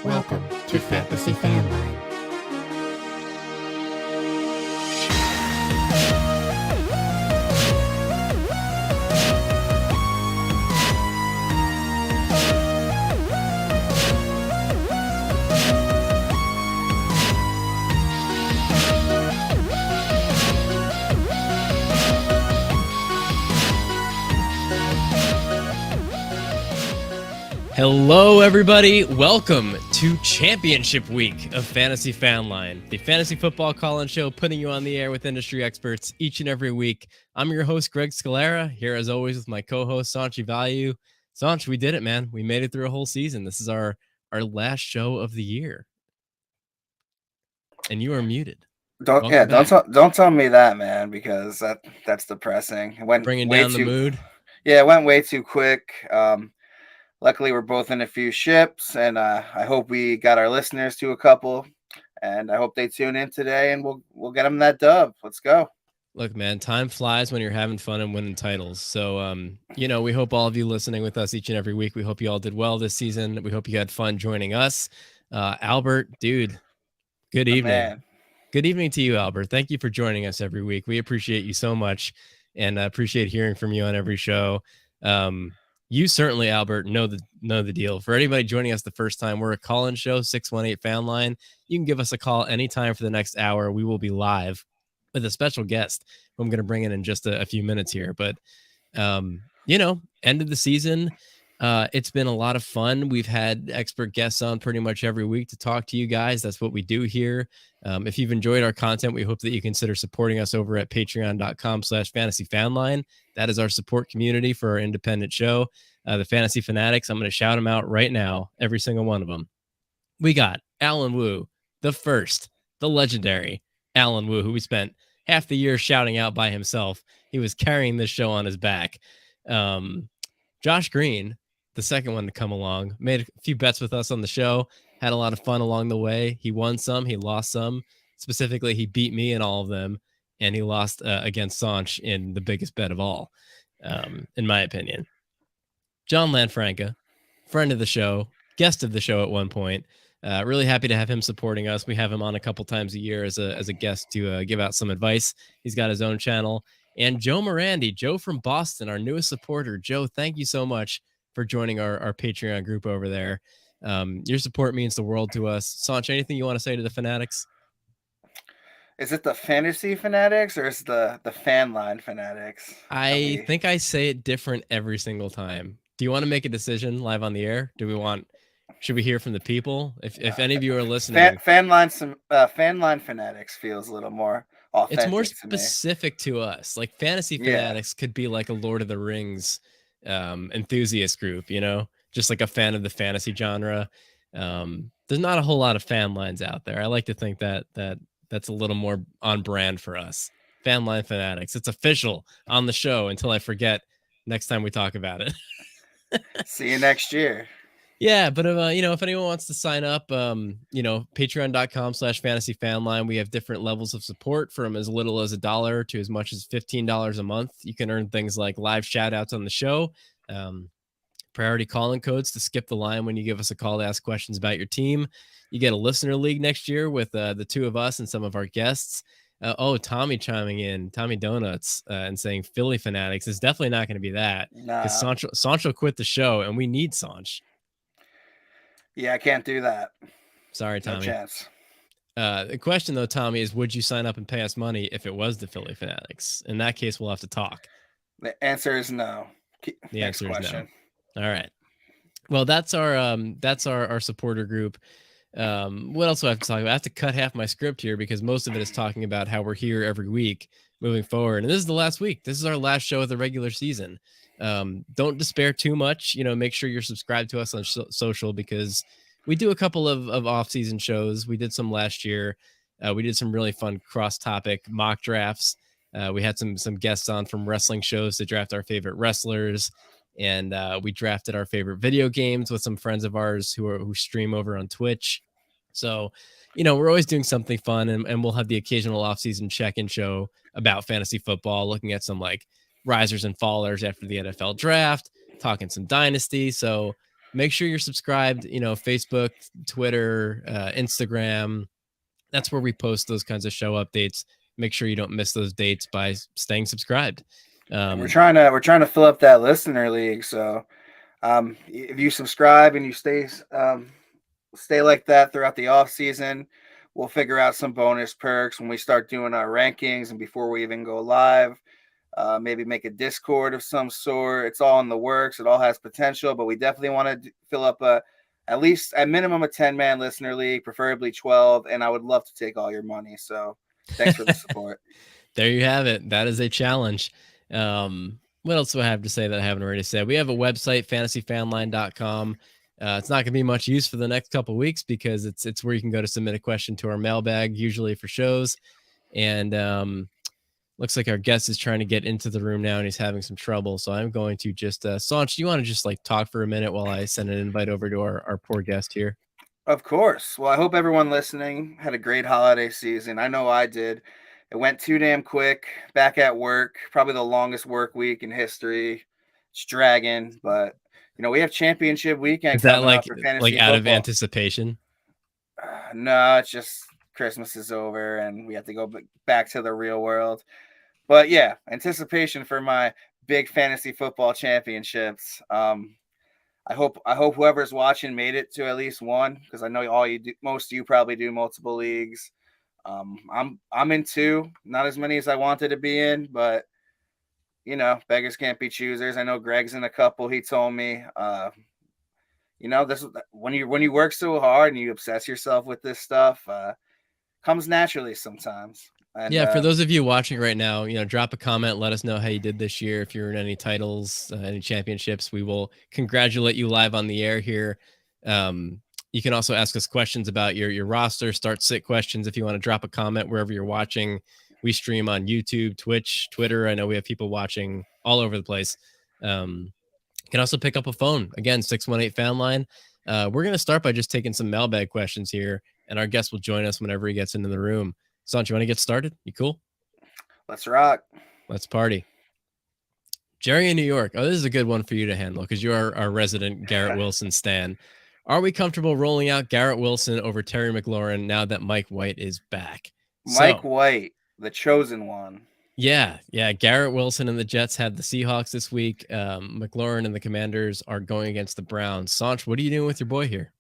Welcome to Fantasy Fanline. Hello, everybody. Welcome to Championship Week of Fantasy Fanline, the fantasy football call-in show putting you on the air with industry experts each and every week. I'm your host, Greg Scalera, here as always with my co-host, Sanchi Value. Sanch, we did it, man. We made it through a whole season. This is our last show of the year. And you are muted. Don't tell me that, man, because that's depressing. It went Bringing way down the mood. Yeah, it went way too quick. Luckily, we're both in a few ships, and I hope we got our listeners to a couple, and I hope they tune in today, and we'll get them that dub. Let's go. Look, man, time flies when you're having fun and winning titles. So, we hope all of you listening with us each and every week, we hope you all did well this season. We hope you had fun joining us. Albert, dude, good evening. Man. Good evening to you, Albert. Thank you for joining us every week. We appreciate you so much, and appreciate hearing from you on every show. You certainly, Albert, know the deal. For anybody joining us the first time, we're a call-in show, 618 Fanline. You can give us a call anytime for the next hour. We will be live with a special guest who I'm going to bring in just a few minutes here. But, end of the season, it's been a lot of fun. We've had expert guests on pretty much every week to talk to you guys. That's what we do here. If you've enjoyed our content, we hope that you consider supporting us over at patreon.com/fantasyfanline. That is our support community for our independent show. The Fantasy Fanatics, I'm going to shout them out right now, every single one of them. We got Alan Wu, the legendary Alan Wu, who we spent half the year shouting out by himself. He was carrying this show on his back. Josh Green, the second one to come along, made a few bets with us on the show, had a lot of fun along the way. He won some, he lost some. Specifically, he beat me in all of them, and he lost against Sanch in the biggest bet of all, in my opinion. John Lanfranca, friend of the show, guest of the show at one point. Really happy to have him supporting us. We have him on a couple times a year as a guest to give out some advice. He's got his own channel. And Joe Morandi, Joe from Boston, our newest supporter. Joe, thank you so much for joining our Patreon group over there. Your support means the world to us. Sanch, anything you want to say to the Fanatics? Is it the Fantasy Fanatics or is it the Fanline Fanatics? I think I say it different every single time. Do you want to make a decision live on the air? Should we hear from the people? If any of you are listening, Fanline Fanatics feels a little more authentic. It's more specific to us. Like Fantasy Fanatics could be like a Lord of the Rings enthusiast group, just like a fan of the fantasy genre. There's not a whole lot of fan lines out there. I like to think that's a little more on brand for us. Fanline Fanatics. It's official on the show until I forget next time we talk about it. See you next year. Yeah, but if anyone wants to sign up, patreon.com/fantasyfanline. We have different levels of support from as little as $1 to as much as $15 a month. You can earn things like live shout outs on the show, priority calling codes to skip the line when you give us a call to ask questions about your team. You get a listener league next year with the two of us and some of our guests. Tommy chiming in, Tommy Donuts, and saying Philly Fanatics. Is definitely not going to be that because Sancho quit the show and we need Sanch. Yeah, I can't do that. Sorry, Tommy. No chance. The question, though, Tommy, is would you sign up and pay us money if it was the Philly Fanatics? In that case, we'll have to talk. The answer is no. The answer is no. All right. Well, that's our supporter group. What else do I have to talk about? I have to cut half my script here because most of it is talking about how we're here every week moving forward. And this is the last week. This is our last show of the regular season. Don't despair too much. Make sure you're subscribed to us on social because we do a couple of off-season shows. We did some last year. We did some really fun cross-topic mock drafts. We had some guests on from wrestling shows to draft our favorite wrestlers. And we drafted our favorite video games with some friends of ours who stream over on Twitch. So, we're always doing something fun, and we'll have the occasional off-season check-in show about fantasy football, looking at some like risers and fallers after the NFL draft, talking some dynasty. So make sure you're subscribed. Facebook, Twitter, Instagram. That's where we post those kinds of show updates. Make sure you don't miss those dates by staying subscribed. We're trying to fill up that listener league. So if you subscribe and you stay like that throughout the off season, we'll figure out some bonus perks when we start doing our rankings and before we even go live. Maybe make a Discord of some sort. It's all in the works. It all has potential, but we definitely want to fill up at least at minimum a 10-man listener league, preferably 12. And I would love to take all your money. So thanks for the support. There you have it. That is a challenge. What else do I have to say that I haven't already said? We have a website, fantasyfanline.com. It's not going to be much use for the next couple of weeks because it's where you can go to submit a question to our mailbag, usually for shows. And looks like our guest is trying to get into the room now and he's having some trouble. So I'm going to just, Sanch, do you want to just talk for a minute while I send an invite over to our poor guest here? Of course. Well, I hope everyone listening had a great holiday season. I know I did. It went too damn quick. Back at work, probably the longest work week in history. It's dragging, but we have championship weekend. Is that coming up for fantasy out of football. anticipation? No, it's just Christmas is over and we have to go back to the real world. But yeah, anticipation for my big fantasy football championships. I hope whoever's watching made it to at least one because I know most of you probably do multiple leagues. I'm in 2, not as many as I wanted to be in, but beggars can't be choosers. I know Greg's in a couple. He told me, this when you work so hard and you obsess yourself with this stuff, comes naturally sometimes. And, yeah, for those of you watching right now, drop a comment. Let us know how you did this year. If you're in any titles, any championships, we will congratulate you live on the air here. You can also ask us questions about your roster, start sit questions if you want to drop a comment wherever you're watching. We stream on YouTube, Twitch, Twitter. I know we have people watching all over the place. You can also pick up a phone. Again, 618 Fanline. We're going to start by just taking some mailbag questions here, and our guest will join us whenever he gets into the room. Sanch, you want to get started? You cool? Let's rock. Let's party. Jerry in New York. Oh, this is a good one for you to handle because you are our resident Garrett Wilson stan. Are we comfortable rolling out Garrett Wilson over Terry McLaurin now that Mike White is back? Mike White, the chosen one. Yeah. Garrett Wilson and the Jets had the Seahawks this week. McLaurin and the Commanders are going against the Browns. Sanch, what are you doing with your boy here?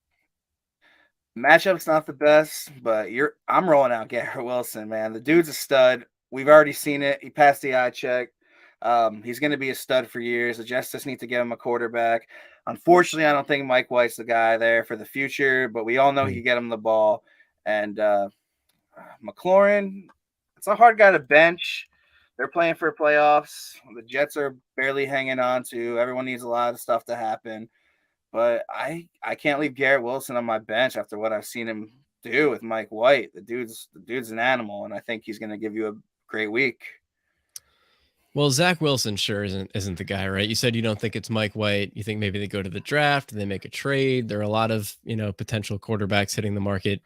Matchup's not the best, but I'm rolling out Garrett Wilson, man. The dude's a stud. We've already seen it. He passed the eye check. He's going to be a stud for years. The Jets just need to give him a quarterback. Unfortunately, I don't think Mike White's the guy there for the future, but we all know he can get him the ball. And McLaurin, it's a hard guy to bench. They're playing for playoffs. The Jets are barely hanging on to. Everyone needs a lot of stuff to happen. But I can't leave Garrett Wilson on my bench after what I've seen him do with Mike White. The dude's an animal, and I think he's going to give you a great week. Well, Zach Wilson sure isn't the guy, right? You said you don't think it's Mike White. You think maybe they go to the draft and they make a trade. There are a lot of potential quarterbacks hitting the market.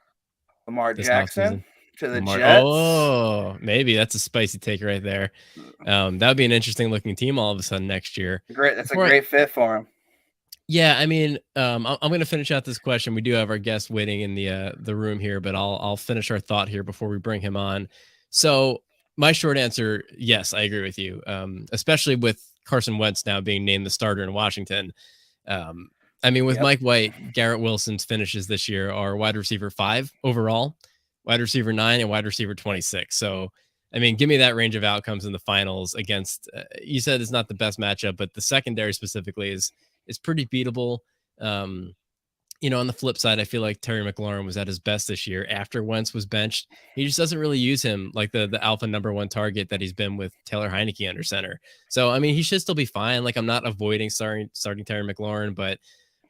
Lamar Jackson to the Jets. Oh, maybe that's a spicy take right there. That would be an interesting looking team all of a sudden next year. That's a great fit for him. Yeah, I mean, I'm going to finish out this question. We do have our guest waiting in the room here, but I'll finish our thought here before we bring him on. So my short answer, yes, I agree with you, especially with Carson Wentz now being named the starter in Washington. I mean, with Mike White, Garrett Wilson's finishes this year are wide receiver 5 overall, wide receiver 9, and wide receiver 26. So, I mean, give me that range of outcomes in the finals against, you said it's not the best matchup, but the secondary specifically is pretty beatable. On the flip side, I feel like Terry McLaurin was at his best this year after Wentz was benched. He just doesn't really use him like the alpha number 1 target that he's been with Taylor Heineke under center. So, I mean, he should still be fine. Like, I'm not avoiding starting Terry McLaurin, but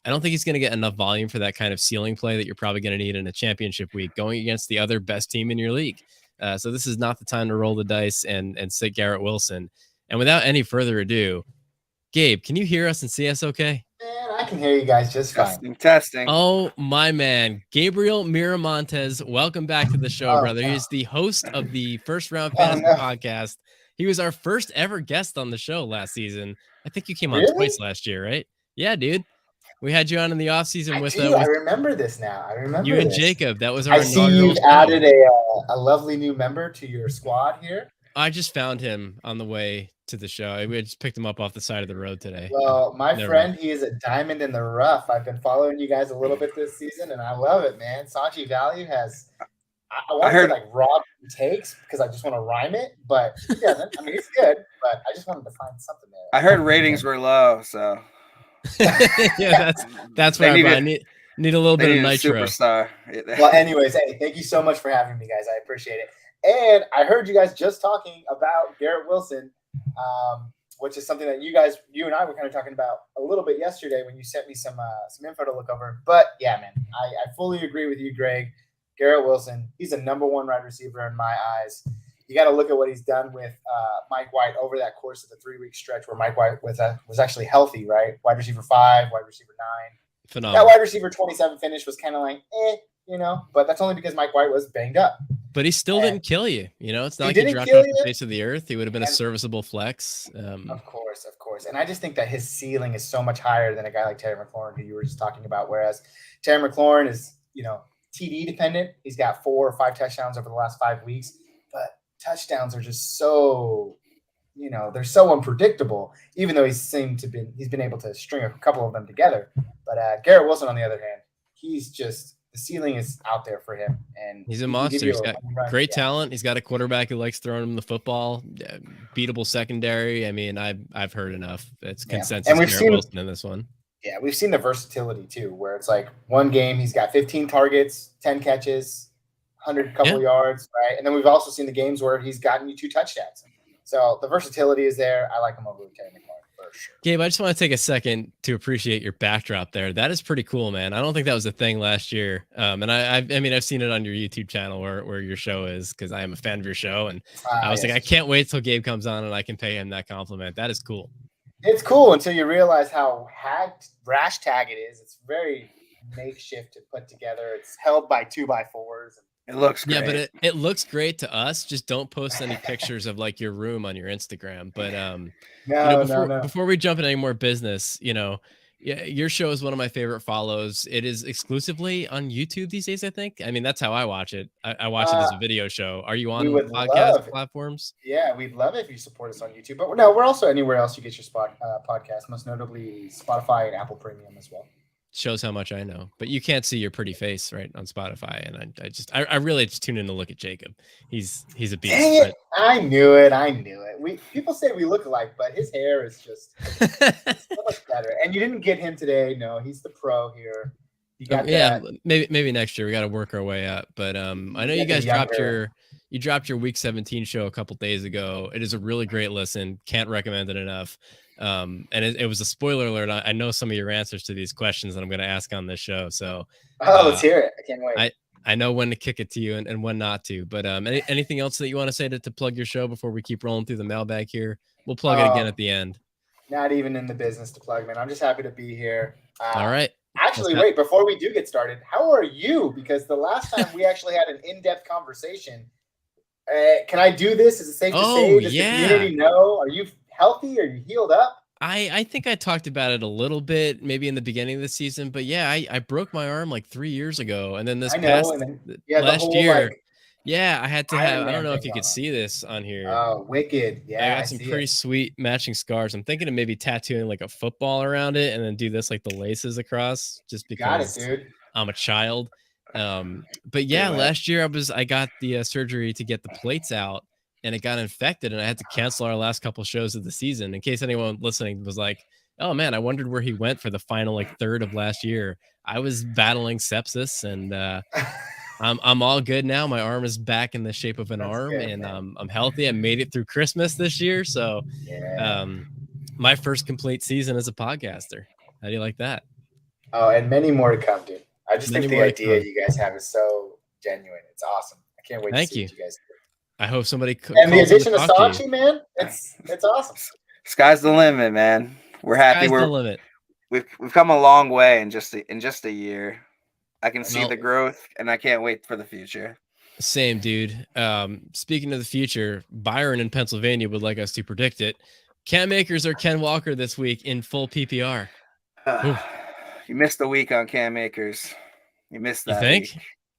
I don't think he's going to get enough volume for that kind of ceiling play that you're probably going to need in a championship week going against the other best team in your league. So this is not the time to roll the dice and sit Garrett Wilson. And without any further ado, Gabe, can you hear us and see us okay? Man, I can hear you guys just fine. Testing. Oh, my man. Gabriel Miramontes, welcome back to the show, brother. No. He's the host of the First Round Fantasy podcast. He was our first ever guest on the show last season. I think you came on twice last year, right? Yeah, dude. We had you on in the off season with I remember this now. I remember you and this. Jacob. That was our I see you've added a lovely new member to your squad here. I just found him on the way to the show. We just picked him up off the side of the road today. Well, my friend, he is a diamond in the rough. I've been following you guys a little bit this season, and I love it, man. Sanchi Value has. I heard like raw takes because I just want to rhyme it, but he doesn't. I mean, it's good, but I just wanted to find something there. I heard ratings were low, so yeah, that's why I need a little bit of nitro. Superstar. Well, anyways, hey, thank you so much for having me, guys. I appreciate it. And I heard you guys just talking about Garrett Wilson, which is something that you and I were kind of talking about a little bit yesterday when you sent me some info to look over. But yeah, man, I fully agree with you, Greg. Garrett Wilson, he's a number one wide receiver in my eyes. You got to look at what he's done with Mike White over that course of the 3-week stretch where Mike White was actually healthy, right? Wide receiver 5, wide receiver 9. Phenomenal. That wide receiver 27 finish was kind of like, but that's only because Mike White was banged up. But he still didn't kill you. It's not like he dropped off the face of the earth. He would have been a serviceable flex. Of course. And I just think that his ceiling is so much higher than a guy like Terry McLaurin, who you were just talking about. Whereas Terry McLaurin is, TD dependent. He's got 4 or 5 touchdowns over the last 5 weeks, but touchdowns are just so, they're so unpredictable, even though he's been able to string a couple of them together. But Garrett Wilson, on the other hand, he's just, the ceiling is out there for him. And he's a monster. He's got great talent. He's got a quarterback who likes throwing him the football, beatable secondary. I mean, I've heard enough. It's consensus. And Garrett Wilson in this one. Yeah, we've seen the versatility too, where it's like one game he's got 15 targets, 10 catches, 100 couple yards, right? And then we've also seen the games where he's gotten you 2 touchdowns. So the versatility is there. I like him over Terry McLaurin for sure. Gabe, I just want to take a second to appreciate your backdrop there. That is pretty cool, man. I don't think that was a thing last year. And I mean, I've seen it on your YouTube channel where your show is, because I am a fan of your show. And I was like, I can't wait till Gabe comes on and I can pay him that compliment. That is cool. It's cool until you realize how rash tag it is. It's very makeshift and put together. It's held by 2x4s. It looks great. Yeah, but it looks great to us. Just don't post any pictures of like your room on your Instagram. But before we jump into any more business, your show is one of my favorite follows. It is exclusively on YouTube these days, I think. I mean, that's how I watch it. I watch it as a video show. Are you on podcast platforms? Yeah, we'd love it if you support us on YouTube. But no, we're also anywhere else you get your podcast, most notably Spotify and Apple Premium as well. Shows how much I know, but you can't see your pretty face right on Spotify. And I really just tune in to look at Jacob. He's a beast. Dang it. I knew it. People say we look alike, but his hair is just so much better. And you didn't get him today. No, he's the pro here. You got maybe next year we got to work our way up. But I know you guys dropped your week 17 show a couple days ago. It is a really great listen. Can't recommend it enough. And it was a spoiler alert. I know some of your answers to these questions that I'm going to ask on this show. So let's hear it. I can't wait. I know when to kick it to you and when not to, but anything else that you want to say to plug your show before we keep rolling through the mailbag here? We'll plug it again at the end. Not even in the business to plug, man. I'm just happy to be here. All right. Actually, wait, before we do get started, how are you? Because the last time we actually had an in-depth conversation, can I do this? Is it safe to say? Does the community know? Are you healthy? Are you healed up? I think I talked about it a little bit, maybe in the beginning of the season, but yeah, I broke my arm like 3 years ago. And then last year, I had to have, I don't know if you could see this on here. Oh, wicked. Yeah. I got some pretty sweet matching scars. I'm thinking of maybe tattooing like a football around it and then do this like the laces across, just because I'm a child. But yeah, last year I got the surgery to get the plates out, and it got infected, and I had to cancel our last couple shows of the season. In case anyone listening was like, oh man, I wondered where he went for the final third of last year. I was battling sepsis, and I'm all good now. My arm is back in the shape of an arm, and I'm healthy. I made it through Christmas this year. So my first complete season as a podcaster. How do you like that? Oh, and many more to come, dude. I just think the idea you guys have is so genuine. It's awesome. I can't wait to see what you guys do. I hope somebody and the addition of Sanchi, man, it's awesome. Sky's the limit, man. We're happy. Sky's the limit. We've come a long way in just a year. I can see the growth, and I can't wait for the future. Same, dude. Speaking of the future, Byron in Pennsylvania would like us to predict it. Cam Akers or Ken Walker this week in full PPR? You missed a week on Cam Akers. You missed You that think?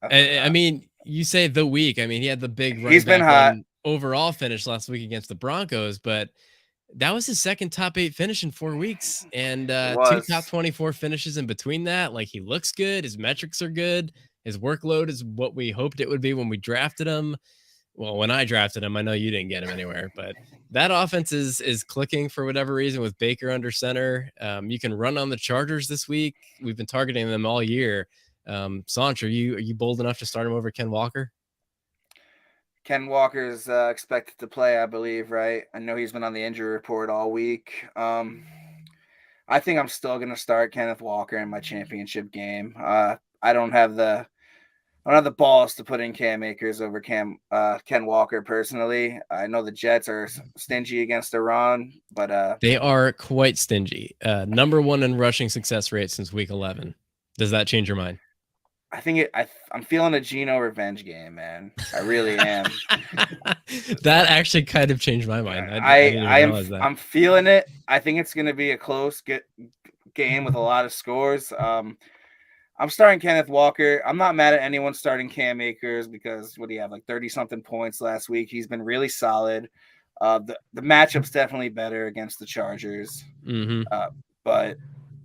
week. I mean, you say the week. I mean, he had the big running He's been back hot. one overall finish last week against the Broncos, but that was his second top 8 finish in 4 weeks, and It 2 was. top 24 finishes in between that. Like, he looks good. His metrics are good. His workload is what we hoped it would be when we drafted him. Well, when I drafted him, I know you didn't get him anywhere, but that offense is clicking for whatever reason with Baker under center. You can run on the Chargers this week. We've been targeting them all year. Sanch, are you bold enough to start him over Ken Walker? Ken Walker's expected to play, I believe, right? I know he's been on the injury report all week. I think I'm still going to start Kenneth Walker in my championship game. I don't have the balls to put in Cam Akers over Ken Walker personally. I know the Jets are stingy against Iran, but They are quite stingy. Number 1 in rushing success rate since week 11. Does that change your mind? I think I'm feeling a Geno revenge game, man. I really am. That actually kind of changed my mind. I didn't even realize that. I'm feeling it. I think it's going to be a close game with a lot of scores. I'm starting Kenneth Walker. I'm not mad at anyone starting Cam Akers because what do you have, like 30-something points last week? He's been really solid. The matchup's definitely better against the Chargers. Mm-hmm. But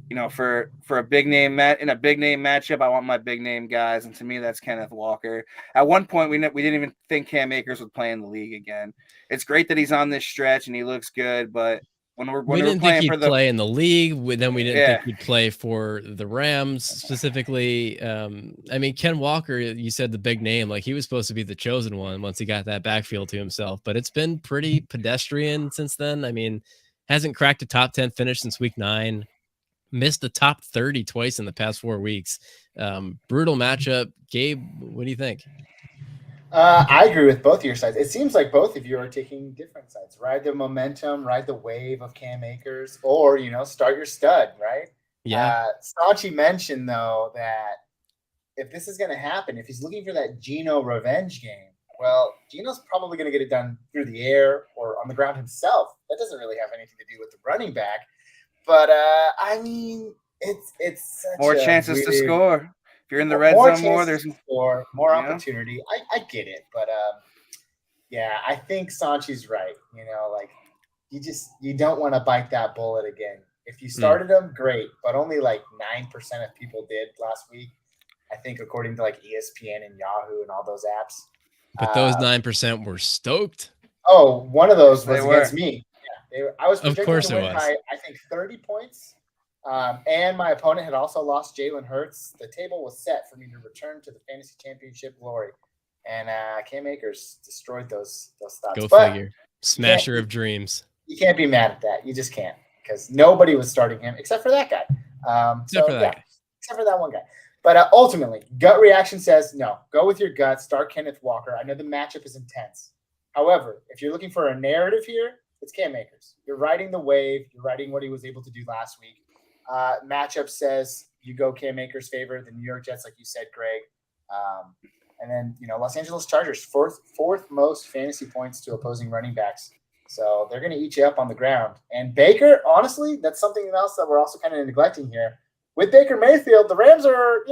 you know, for a big name in a big name matchup, I want my big name guys, and to me, that's Kenneth Walker. At one point, we didn't even think Cam Akers would play in the league again. It's great that he's on this stretch and he looks good, but we didn't think he'd play in the league. Then we didn't think he'd play for the Rams specifically. I mean, Ken Walker, you said the big name, like he was supposed to be the chosen one once he got that backfield to himself, but it's been pretty pedestrian since then. I mean, hasn't cracked a top 10 finish since week 9. Missed the top 30 twice in the past 4 weeks. Brutal matchup. Gabe, what do you think? I agree with both of your sides. It seems like both of you are taking different sides. Ride the momentum, ride the wave of Cam Akers, or, start your stud, right? Yeah. Sanchi mentioned, though, that if this is going to happen, if he's looking for that Geno revenge game, well, Geno's probably going to get it done through the air or on the ground himself. That doesn't really have anything to do with the running back. But I mean, it's such more chances to score. If you're in the red zone there's more opportunity. I get it, but yeah, I think Sanchi's right. Like you don't want to bite that bullet again. If you started him, great, but only like 9% of people did last week. I think according to like ESPN and Yahoo and all those apps. But those 9% were stoked. Oh, one of those was against me. I was projecting to win by, I think, 30 points. And my opponent had also lost Jalen Hurts. The table was set for me to return to the fantasy championship glory. And Cam Akers destroyed those thoughts. Go figure. Smasher of dreams. You can't be mad at that. You just can't. Because nobody was starting him except for that guy. Except for that one guy. But ultimately, gut reaction says, no, go with your gut. Start Kenneth Walker. I know the matchup is intense. However, if you're looking for a narrative here, it's Cam Akers. You're riding the wave. You're riding what he was able to do last week. Matchup says you go Cam Akers' favor. The New York Jets, like you said, Greg. And then, Los Angeles Chargers, fourth most fantasy points to opposing running backs. So they're going to eat you up on the ground. And Baker, honestly, that's something else that we're also kind of neglecting here. With Baker Mayfield, the Rams are,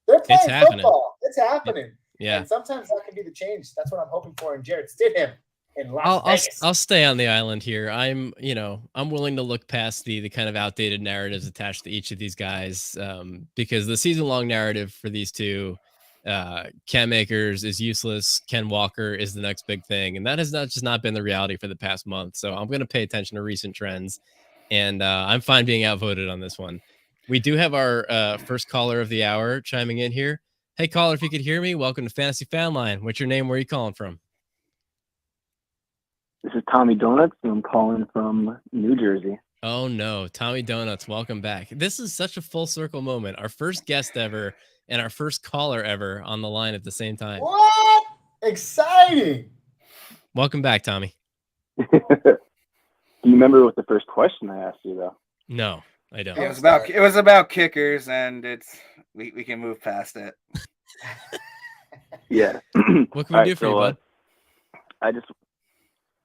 they're playing football. It's happening. Yeah. And sometimes that can be the change. That's what I'm hoping for in Jarrett Stidham. I'll stay on the island here. I'm willing to look past the kind of outdated narratives attached to each of these guys, because the season-long narrative for these two, Cam Akers is useless. Ken Walker is the next big thing, and that has not been the reality for the past month. So I'm going to pay attention to recent trends, and I'm fine being outvoted on this one. We do have our first caller of the hour chiming in here. Hey, caller, if you could hear me, welcome to Fantasy Fanline. What's your name? Where are you calling from? This is Tommy Donuts, and I'm calling from New Jersey. Oh, no. Tommy Donuts, welcome back. This is such a full circle moment. Our first guest ever and our first caller ever on the line at the same time. What? Exciting. Welcome back, Tommy. Do you remember what the first question I asked you, though? No, I don't. It was about kickers, and we can move past it. Yeah. What can we do for you, bud? I just...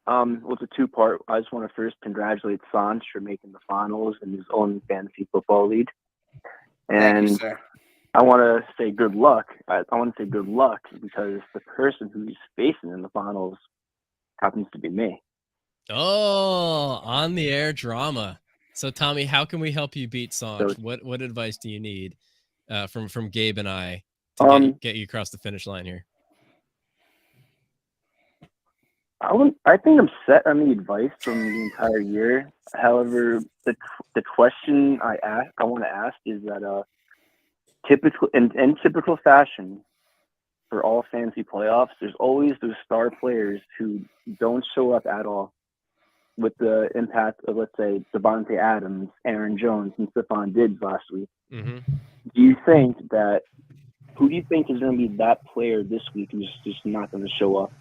it's a two-part. I just want to first congratulate Sanch for making the finals in his own fantasy football league. Thank you, And sir. I want to say good luck. I want to say good luck because the person who he's facing in the finals happens to be me. Oh, on the air drama. So Tommy, how can we help you beat Sanj? So, What advice do you need from Gabe and I to get you across the finish line here? I think I'm set on the advice from the entire year. However, the question I want to ask is that in typical fashion for all fantasy playoffs, there's always those star players who don't show up at all with the impact of, let's say, Devontae Adams, Aaron Jones, and Stephon Diggs last week. Mm-hmm. Who do you think is going to be that player this week who's just not going to show up?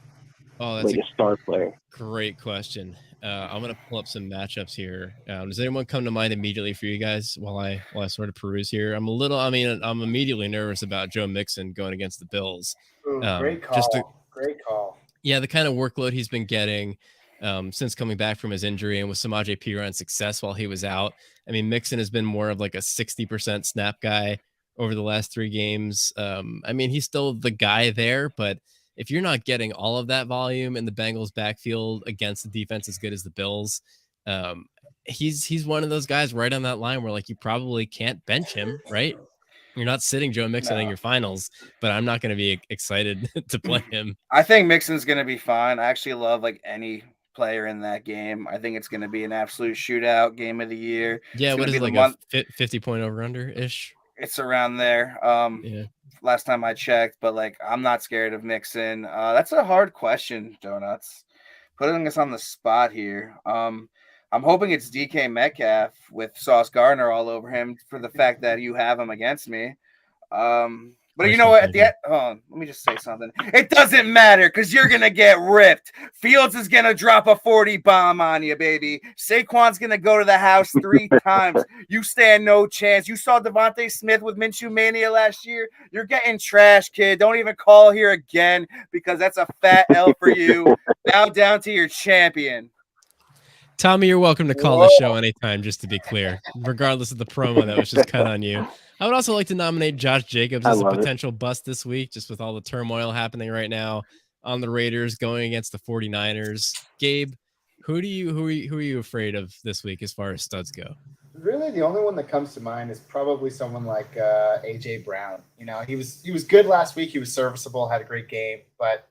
Oh, that's like a star player. Great question. I'm gonna pull up some matchups here. Does anyone come to mind immediately for you guys while I sort of peruse here? I'm immediately nervous about Joe Mixon going against the Bills. Ooh, great call. Great call. Yeah, the kind of workload he's been getting since coming back from his injury, and with Samaje Perine success while he was out. I mean, Mixon has been more of like a 60% snap guy over the last 3 games. I mean, he's still the guy there, but if you're not getting all of that volume in the Bengals backfield against the defense as good as the Bills, he's one of those guys right on that line where like you probably can't bench him, right? You're not sitting Joe Mixon in your finals, but I'm not going to be excited to play him. I think Mixon's going to be fine. I actually love like any player in that game. I think it's going to be an absolute shootout game of the year. Yeah, what is it, like a 50-point over-under ish? It's around there. Yeah. Last time I checked, but like I'm not scared of Mixon. That's a hard question, Donuts. Putting us on the spot here. I'm hoping it's DK Metcalf with Sauce Gardner all over him for the fact that you have him against me. But you know what? At the end, let me just say something. It doesn't matter because you're gonna get ripped. Fields is gonna drop a 40 bomb on you, baby. Saquon's gonna go to the house 3 times. You stand no chance. You saw Devontae Smith with Minshew Mania last year. You're getting trash, kid. Don't even call here again because that's a fat L for you. Bow down to your champion. Tommy, you're welcome to call the show anytime, just to be clear, regardless of the promo that was just cut on you. I would also like to nominate Josh Jacobs as a potential bust this week, just with all the turmoil happening right now on the Raiders going against the 49ers. Gabe, who are you afraid of this week as far as studs go? Really, the only one that comes to mind is probably someone like AJ Brown. You know, he was good last week. He was serviceable, had a great game, but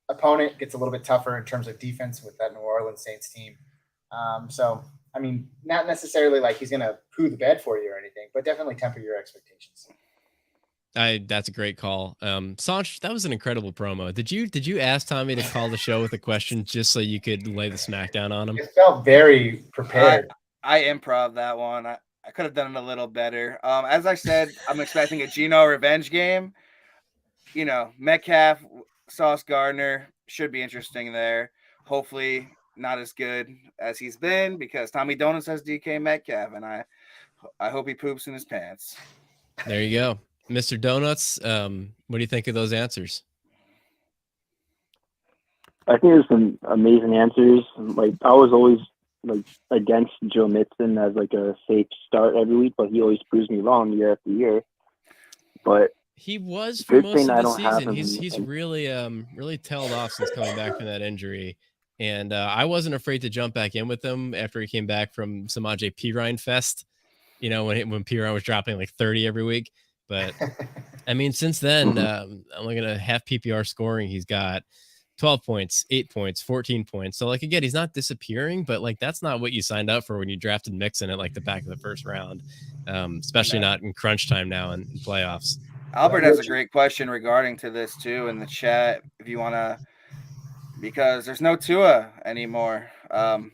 opponent gets a little bit tougher in terms of defense with that New Orleans Saints team. So, I mean, not necessarily like he's going to poo the bed for you or anything, but definitely temper your expectations. That's a great call. Sanj, that was an incredible promo. Did you ask Tommy to call the show with a question just so you could lay the smackdown on him? It felt very prepared. I improv that one. I could have done it a little better. As I said, I'm expecting a Geno revenge game. You know, Metcalf, Sauce Gardner should be interesting there. Hopefully not as good as he's been because Tommy Donuts has DK Metcalf, and I hope he poops in his pants. There you go. Mr. Donuts, what do you think of those answers? I think there's some amazing answers. Like I was always like against Joe Mixon as like a safe start every week, but he always proves me wrong year after year. But he was for most of the season. He's really tailed off since coming back from that injury. And I wasn't afraid to jump back in with him after he came back from Samaje Perine Fest, you know, when Perine was dropping like 30 every week. But I mean, since then, I'm looking at half PPR scoring. He's got 12 points, 8 points, 14 points. So like, again, he's not disappearing, but like, that's not what you signed up for when you drafted Mixon at like the back of the first round, especially not in crunch time now in playoffs. Albert has a great question regarding to this too in the chat. If you want to, because there's no Tua anymore. So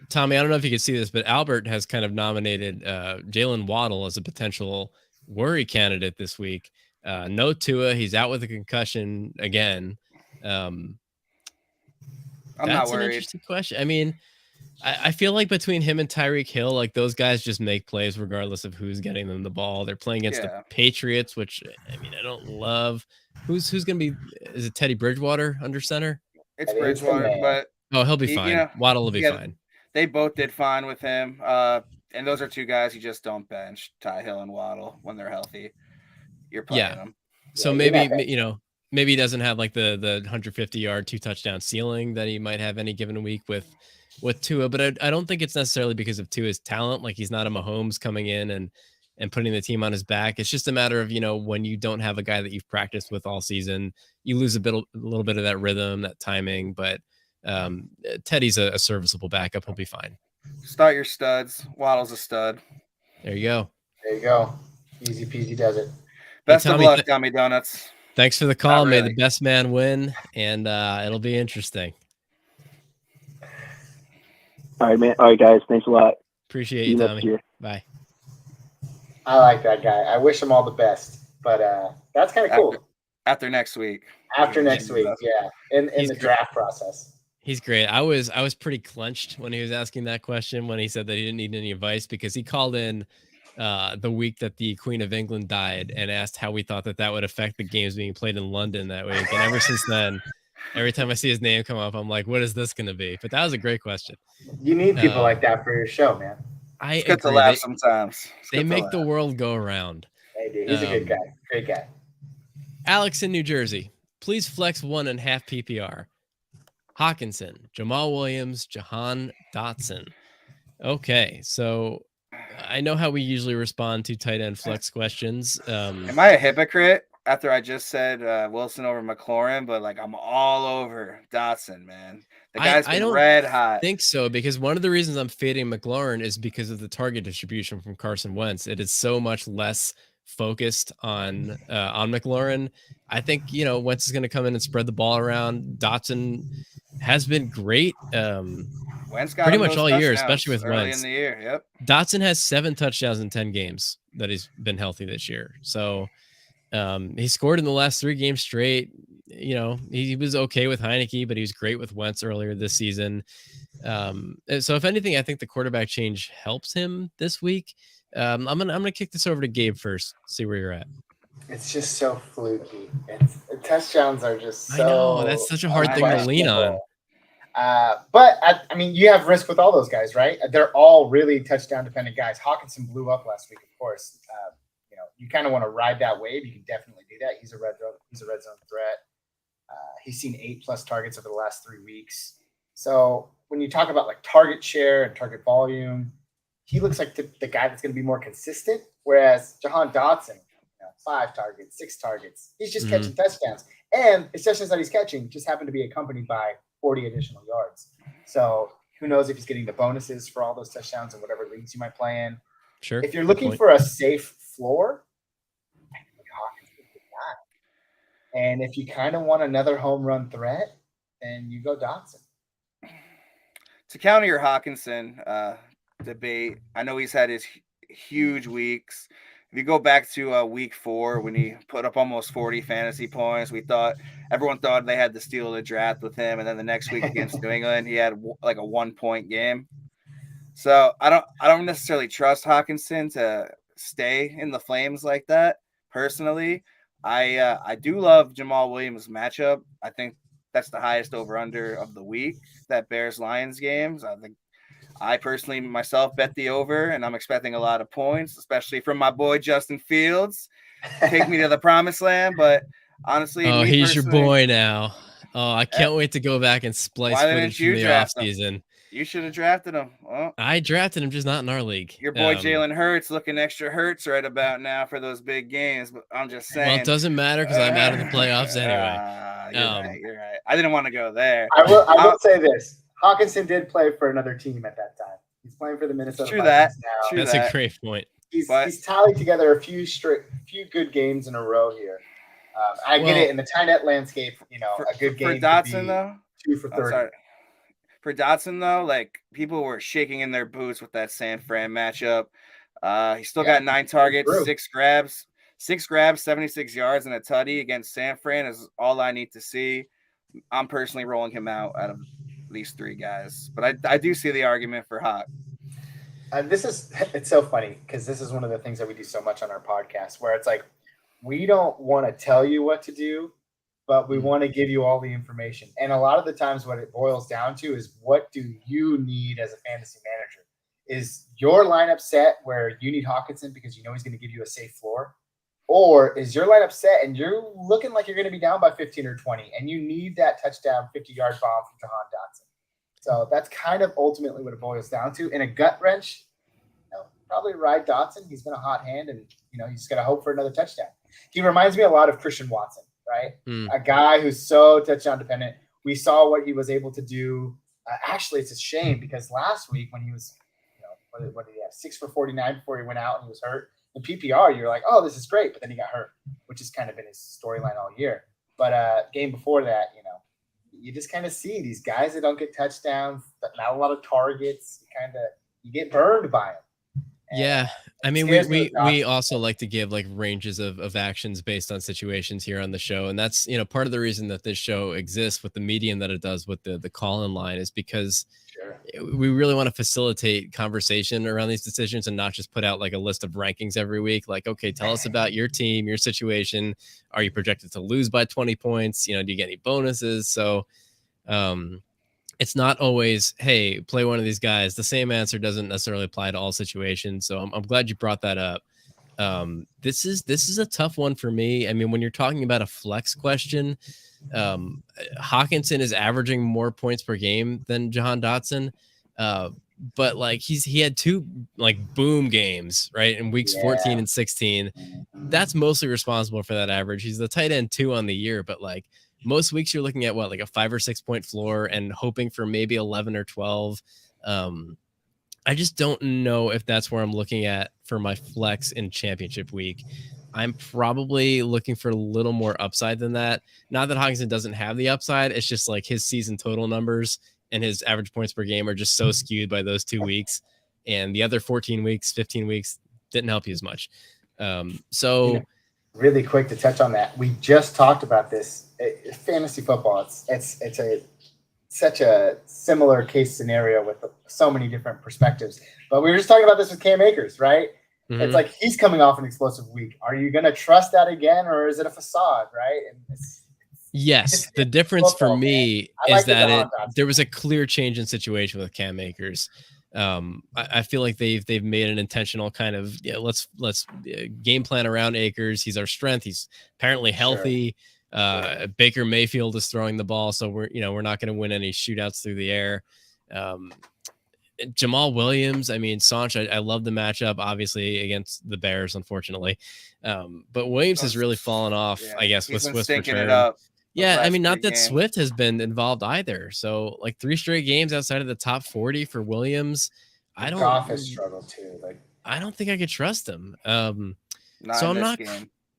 Tommy, I don't know if you can see this, but Albert has kind of nominated Jalen Waddle as a potential worry candidate this week. No Tua, he's out with a concussion again. I'm that's not worried. An interesting question. I mean, I feel like between him and Tyreek Hill, like those guys just make plays regardless of who's getting them the ball. They're playing against the Patriots, which I mean, I don't love. Who's going to be? Is it Teddy Bridgewater under center? It's Bridgewater, but he'll be fine. Waddle will be fine. They both did fine with him. And those are two guys you just don't bench, Ty Hill and Waddle, when they're healthy. You're playing them. So maybe, you know, maybe he doesn't have like the 150-yard, 2-touchdown ceiling that he might have any given week with Tua, but I don't think it's necessarily because of Tua's talent. Like, he's not a Mahomes coming in and putting the team on his back. It's just a matter of, you know, when you don't have a guy that you've practiced with all season, you lose a little bit of that rhythm, that timing. But Teddy's a serviceable backup. He'll be fine. Start your studs. Waddle's a stud. There you go. There you go. Easy peasy does it. Best Tommy, of luck, Tommy Donuts. Thanks for the call. Not really. May the best man win, and it'll be interesting. All right, man. All right, guys. Thanks a lot. Appreciate See you, next Tommy. year. Bye. I like that guy. I wish him all the best. But that's kind of cool. After next week. After next week, yeah. In He's the great. draft process. He's great. I was pretty clenched when he was asking that question, when he said that he didn't need any advice, because he called in the week that the Queen of England died and asked how we thought that would affect the games being played in London that week. And ever since then, every time I see his name come up, I'm like, what is this going to be? But that was a great question. You need people like that for your show, man. It's good to laugh sometimes. They make the world go around. Hey, dude, he's a good guy. Great guy. Alex in New Jersey, please flex 1.5 PPR. Hawkinson, Jamal Williams, Jahan Dotson. Okay, so I know how we usually respond to tight end flex questions. Am I a hypocrite after I just said Wilson over McLaurin? But like, I'm all over Dotson, man. The guy's been red hot. I think so, because one of the reasons I'm fading McLaurin is because of the target distribution from Carson Wentz. It is so much less focused on McLaurin. I think, you know, Wentz is going to come in and spread the ball around. Dotson has been great. Wentz got pretty much all year, especially with early Wentz. in the year. Yep. Dotson has 7 touchdowns in 10 games that he's been healthy this year. So he scored in the last 3 games straight. You know, he was okay with Heineke, but he was great with Wentz earlier this season. So if anything, I think the quarterback change helps him this week. I'm gonna kick this over to Gabe first. See where you're at. It's just so fluky. Touchdowns are just so. I know, that's such a hard thing to lean on. But I mean, you have risk with all those guys, right? They're all really touchdown dependent guys. Hawkinson blew up last week, of course. You know, you kind of want to ride that wave. You can definitely do that. He's a red zone threat. He's seen 8+ targets over the last 3 weeks. So when you talk about like target share and target volume, he looks like the guy that's going to be more consistent. Whereas Jahan Dotson, 5 targets, 6 targets, he's just catching touchdowns. And his touchdowns that he's catching just happen to be accompanied by 40 additional yards. So who knows if he's getting the bonuses for all those touchdowns in whatever leagues you might play in. Sure. If you're looking for a safe floor, I think Hawkins is the guy. And if you kind of want another home run threat, then you go Dotson. To counter your Hawkinson debate, I know he's had his huge weeks. If you go back to week 4 when he put up almost 40 fantasy points, everyone thought they had to steal the draft with him. And then the next week against New England, he had like a 1-point game. So I don't necessarily trust Hawkinson to stay in the flames like that. Personally, I do love Jamal Williams' matchup. I think that's the highest over/under of the week. That Bears-Lions games. I think I personally myself bet the over, and I'm expecting a lot of points, especially from my boy Justin Fields. Take me to the promised land, but honestly, he's your boy now. Oh, I can't wait to go back and splice footage from the offseason. You should have drafted him. Well, I drafted him, just not in our league. Your boy Jalen Hurts looking extra Hurts right about now for those big games, but I'm just saying. Well, it doesn't matter because I'm out of the playoffs anyway. You're right. I didn't want to go there. I will say this. Hawkinson did play for another team at that time. He's playing for the Minnesota Vikings now. That's a great point. He's tallied together a few good games in a row here. I get it in the tight end landscape. A good game for Dotson though. 2 for 30. For Dotson though, like people were shaking in their boots with that San Fran matchup. He still got 9 targets, 6 grabs, 76 yards, and a tutty against San Fran is all I need to see. I'm personally rolling him out of these 3 guys, but I do see the argument for Hawk. It's so funny because this is one of the things that we do so much on our podcast, where it's like we don't want to tell you what to do, but we want to give you all the information. And a lot of the times what it boils down to is, what do you need as a fantasy manager? Is your lineup set where you need Hawkinson because you know he's going to give you a safe floor? Or is your lineup set and you're looking like you're going to be down by 15 or 20 and you need that touchdown 50-yard bomb from Jahan Dotson? So that's kind of ultimately what it boils down to. In a gut wrench, probably ride Dotson. He's been a hot hand, and you just got to hope for another touchdown. He reminds me a lot of Christian Watson, right? A guy who's so touchdown dependent. We saw what he was able to do. Actually, it's a shame because last week when he was, what did he have? 6 for 49 before he went out and he was hurt. In PPR, you're like, oh, this is great, but then he got hurt, which has kind of been his storyline all year. But game before that, you just kind of see these guys that don't get touchdowns, but not a lot of targets. You get burned by them. Yeah. I mean, we also like to give like ranges of actions based on situations here on the show. And that's, part of the reason that this show exists with the medium that it does with the call-in line is because we really want to facilitate conversation around these decisions and not just put out like a list of rankings every week. Like, okay, tell us about your team, your situation. Are you projected to lose by 20 points? Do you get any bonuses? So, it's not always, hey, play one of these guys. The same answer doesn't necessarily apply to all situations. So I'm glad you brought that up. This is a tough one for me. I mean, when you're talking about a flex question, Hawkinson is averaging more points per game than Jahan Dotson. But like he had 2 like boom games, right? In weeks 14 and 16. That's mostly responsible for that average. He's the tight end 2 on the year, but like most weeks you're looking at like a 5 or 6 point floor and hoping for maybe 11 or 12. I just don't know if that's where I'm looking at for my flex in championship week. I'm probably looking for a little more upside than that. Not that Hawkinson doesn't have the upside. It's just like his season total numbers and his average points per game are just so skewed by those 2 weeks. And the other 14 weeks, 15 weeks didn't help you as much. So really quick to touch on that. We just talked about this. Fantasy football. It's such a similar case scenario with so many different perspectives. But we were just talking about this with Cam Akers, right? Mm-hmm. It's like he's coming off an explosive week. Are you going to trust that again, or is it a facade, right? And yes, the difference for me is that there was a clear change in situation with Cam Akers. I feel like they've made an intentional kind of let's game plan around Akers. He's our strength. He's apparently healthy. Sure. Baker Mayfield is throwing the ball, so we're not going to win any shootouts through the air. Jamal Williams, I mean, Sanch, I love the matchup, obviously, against the Bears, unfortunately. But Williams has really fallen off, I guess, with Swift's return. Yeah, I mean, not that Swift has been involved either. So, like 3 straight games outside of the top 40 for Williams. Goff has struggled too. I don't think I could trust him. So I'm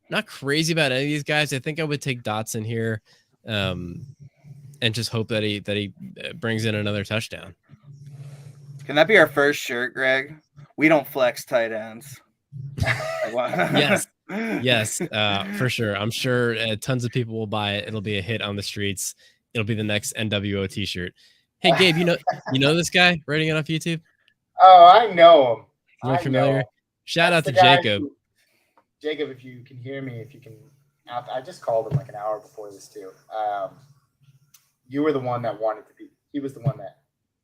not crazy about any of these guys. I think I would take Dotson here, and just hope that he brings in another touchdown. Can that be our first shirt, Greg? We don't flex tight ends. Yes, for sure. I'm sure tons of people will buy it. It'll be a hit on the streets. It'll be the next NWO t-shirt. Hey, Gabe, you know this guy writing it off YouTube? Oh, I know him. You're familiar? Shout out to Jacob. Jacob, if you can hear me, I just called him like an hour before this too. You were the one that wanted to be. He was the one that.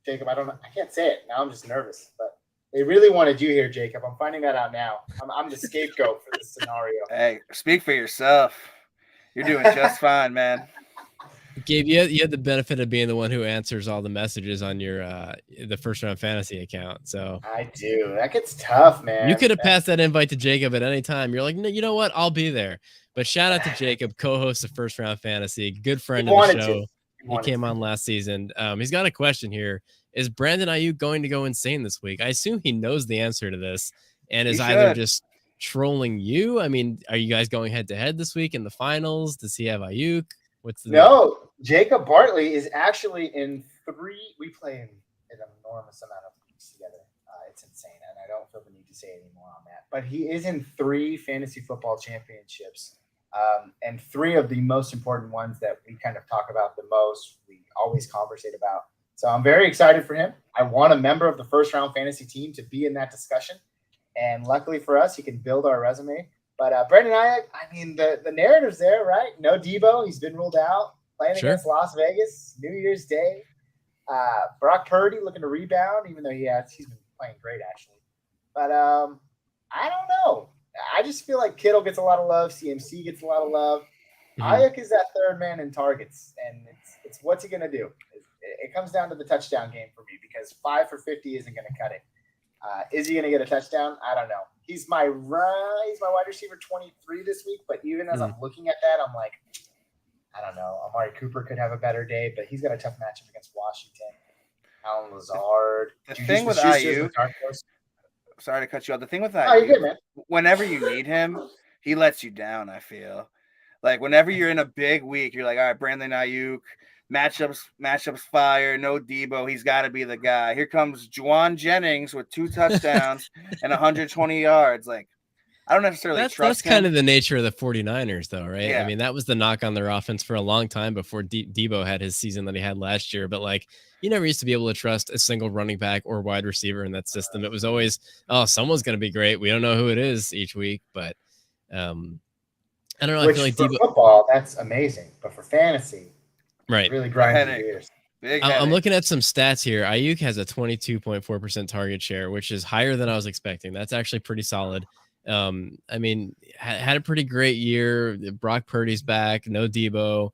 Jacob, I don't know. I can't say it now. I'm just nervous, but they really wanted you here, Jacob. I'm finding that out now. I'm the scapegoat for this scenario. Hey, speak for yourself. You're doing just fine, man. Gabe, you had the benefit of being the one who answers all the messages on your the first round fantasy account. So I do. That gets tough, man. You could have passed that invite to Jacob at any time. You're like, no, you know what? I'll be there. But shout out to Jacob, co-host of First Round Fantasy, good friend of the show. He came on last season. He's got a question here. Is Brandon Ayuk going to go insane this week? I assume he knows the answer to this and is either just trolling you. I mean, are you guys going head to head this week in the finals? Does he have Ayuk? No, Jacob Bartley is actually in 3. We play in an enormous amount of leagues together. It's insane, and I don't feel the need to say any more on that. But he is in 3 fantasy football championships, and 3 of the most important ones that we kind of talk about the most. We always conversate about. So I'm very excited for him. I want a member of the first round fantasy team to be in that discussion, and luckily for us, he can build our resume. But Brandon Ayuk, I mean, the narrative's there, right? No Debo. He's been ruled out. Playing against Las Vegas, New Year's Day. Brock Purdy looking to rebound, even though he's been playing great actually. But I don't know. I just feel like Kittle gets a lot of love. CMC gets a lot of love. Ayuk is that third man in targets, and it's what's he going to do? It comes down to the touchdown game for me because 5 for 50 isn't going to cut it. Is he going to get a touchdown? I don't know. He's my wide receiver 23 this week, but even as I'm looking at that, I'm like, I don't know. Amari Cooper could have a better day, but he's got a tough matchup against Washington. Alan Lazard. The thing with Ayuk, sorry to cut you off. The thing with Ayuk, you're good, man. Whenever you need him, he lets you down, I feel. Like, whenever you're in a big week, you're like, all right, Brandon Ayuk, matchups fire, no Debo. He's got to be the guy. Here comes Juwan Jennings with 2 touchdowns and 120 yards. Like, I don't necessarily trust him. That's kind of the nature of the 49ers, though, right? Yeah. I mean, that was the knock on their offense for a long time before Debo had his season that he had last year. But, like, you never used to be able to trust a single running back or wide receiver in that system. It was always, oh, someone's going to be great. We don't know who it is each week. But I don't know. Which I feel like for Debo, football, that's amazing. But for fantasy, right? Really grinds your gears. I'm looking at some stats here. Ayuk has a 22.4% target share, which is higher than I was expecting. That's actually pretty solid. I mean, had a pretty great year. Brock Purdy's back, no Debo,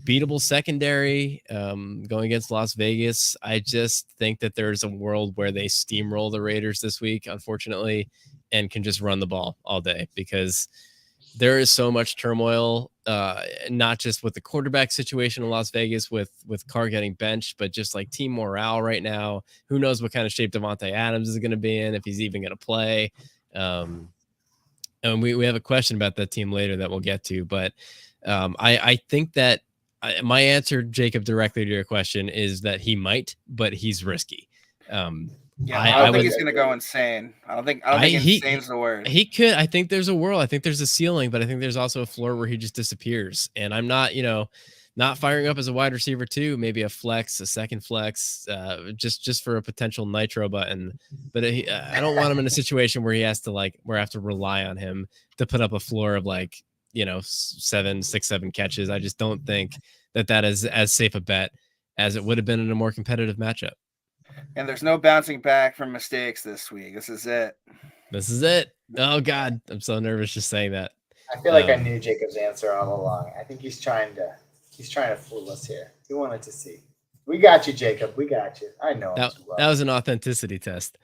beatable secondary, going against Las Vegas. I just think that there's a world where they steamroll the Raiders this week, unfortunately, and can just run the ball all day because there is so much turmoil, not just with the quarterback situation in Las Vegas with Carr getting benched, but just like team morale right now. Who knows what kind of shape Devontae Adams is going to be in, if he's even going to play. And we have a question about that team later that we'll get to, but I think that my answer, Jacob, directly to your question is that he might, but he's risky. I don't think he's going to go insane. I don't think insane's the word. He could. I think there's a world. I think there's a ceiling, but I think there's also a floor where he just disappears. And I'm not, not firing up as a wide receiver too. Maybe a flex, a second flex, just for a potential nitro button. But I don't want him in a situation where he has to where I have to rely on him to put up a floor of 7 catches. I just don't think that is as safe a bet as it would have been in a more competitive matchup. And there's no bouncing back from mistakes this week. This is it. Oh God, I'm so nervous just saying that. I feel like I knew Jacob's answer all along. I think he's trying to fool us here. He wanted to see. We got you, Jacob. We got you. I know. That was an authenticity test.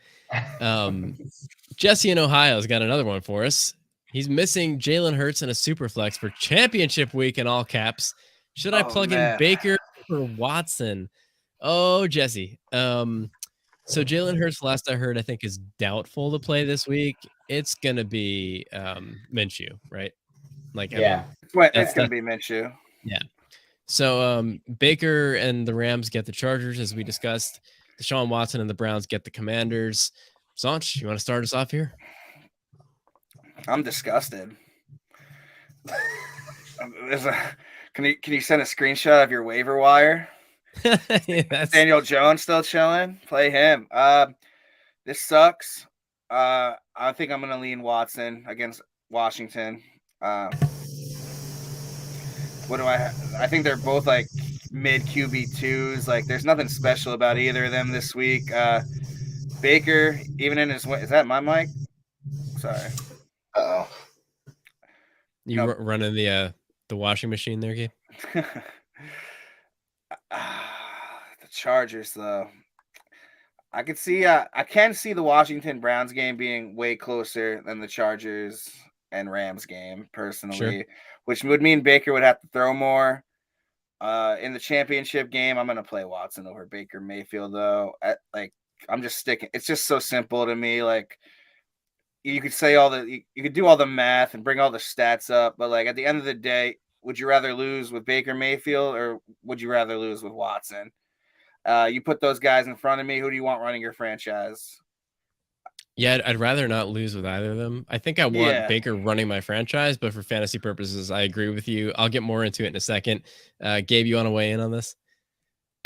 Jesse in Ohio's got another one for us. He's missing Jalen Hurts in a super flex for championship week in all caps. Should I plug in Baker or Watson? Oh, Jesse. So Jalen Hurts, last I heard, I think is doubtful to play this week. It's going to be Minshew, right? It's going to be Minshew. Yeah. So Baker and the Rams get the Chargers, as we discussed. Deshaun Watson and the Browns get the Commanders. Sanch, you want to start us off here? I'm disgusted. Can you send a screenshot of your waiver wire? Daniel Jones still chilling. Play him. This sucks. I think I'm gonna lean Watson against Washington. What do I have? I think they're both mid QB2s. There's nothing special about either of them this week. Baker, even in his, is that my mic? Sorry. Uh-oh. You running the washing machine there, Gabe? The Chargers, though. I can see the Washington Browns game being way closer than the Chargers and Rams game, personally, which would mean Baker would have to throw more. In the championship game, I'm going to play Watson over Baker Mayfield, though. I'm just sticking. It's just so simple to me. You could say you could do all the math and bring all the stats up, but at the end of the day, would you rather lose with Baker Mayfield or would you rather lose with Watson? You put those guys in front of me. Who do you want running your franchise? Yeah, I'd rather not lose with either of them. I think I want Baker running my franchise, but for fantasy purposes, I agree with you. I'll get more into it in a second. Gabe, you want to weigh in on this?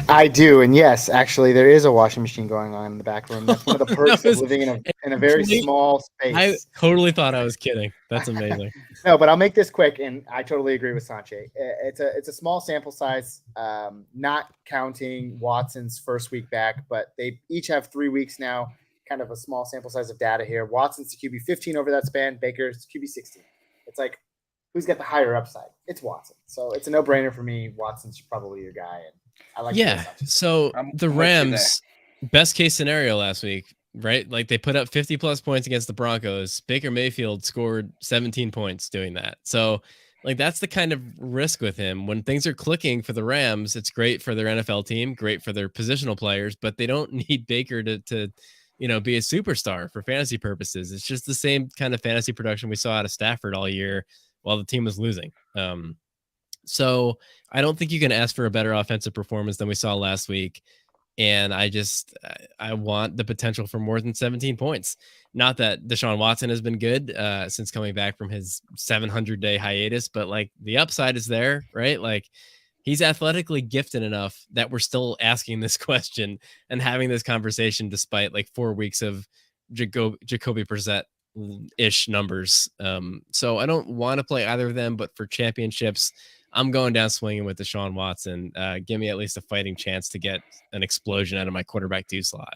I do, and yes, actually, there is a washing machine going on in the back room. That's one of the perks of living in a very small space. I totally thought I was kidding. That's amazing. No, but I'll make this quick, and I totally agree with Sanche. It's a small sample size, not counting Watson's first week back, but they each have 3 weeks now. kind of a small sample size of data here. Watson's the QB 15 over that span. Baker's QB 16. It's like, who's got the higher upside? It's Watson. So it's a no-brainer for me. Watson's probably your guy. And I like So I'm the with you there. Rams, best case scenario last week, right? Like they put up 50+ points against the Broncos. Baker Mayfield scored 17 points doing that. So like that's the kind of risk with him. When things are clicking for the Rams, it's great for their NFL team, great for their positional players, but they don't need Baker to be a superstar for fantasy purposes. It's just the same kind of fantasy production we saw out of Stafford all year while the team was losing. So I don't think you can ask for a better offensive performance than we saw last week. And I want the potential for more than 17 points. Not that Deshaun Watson has been good since coming back from his 700-day hiatus, but like the upside is there, right? Like he's athletically gifted enough that we're still asking this question and having this conversation despite like 4 weeks of Jacoby Brissett-ish numbers. So I don't want to play either of them, but for championships, I'm going down swinging with Deshaun Watson. Give me at least a fighting chance to get an explosion out of my quarterback 2 slot.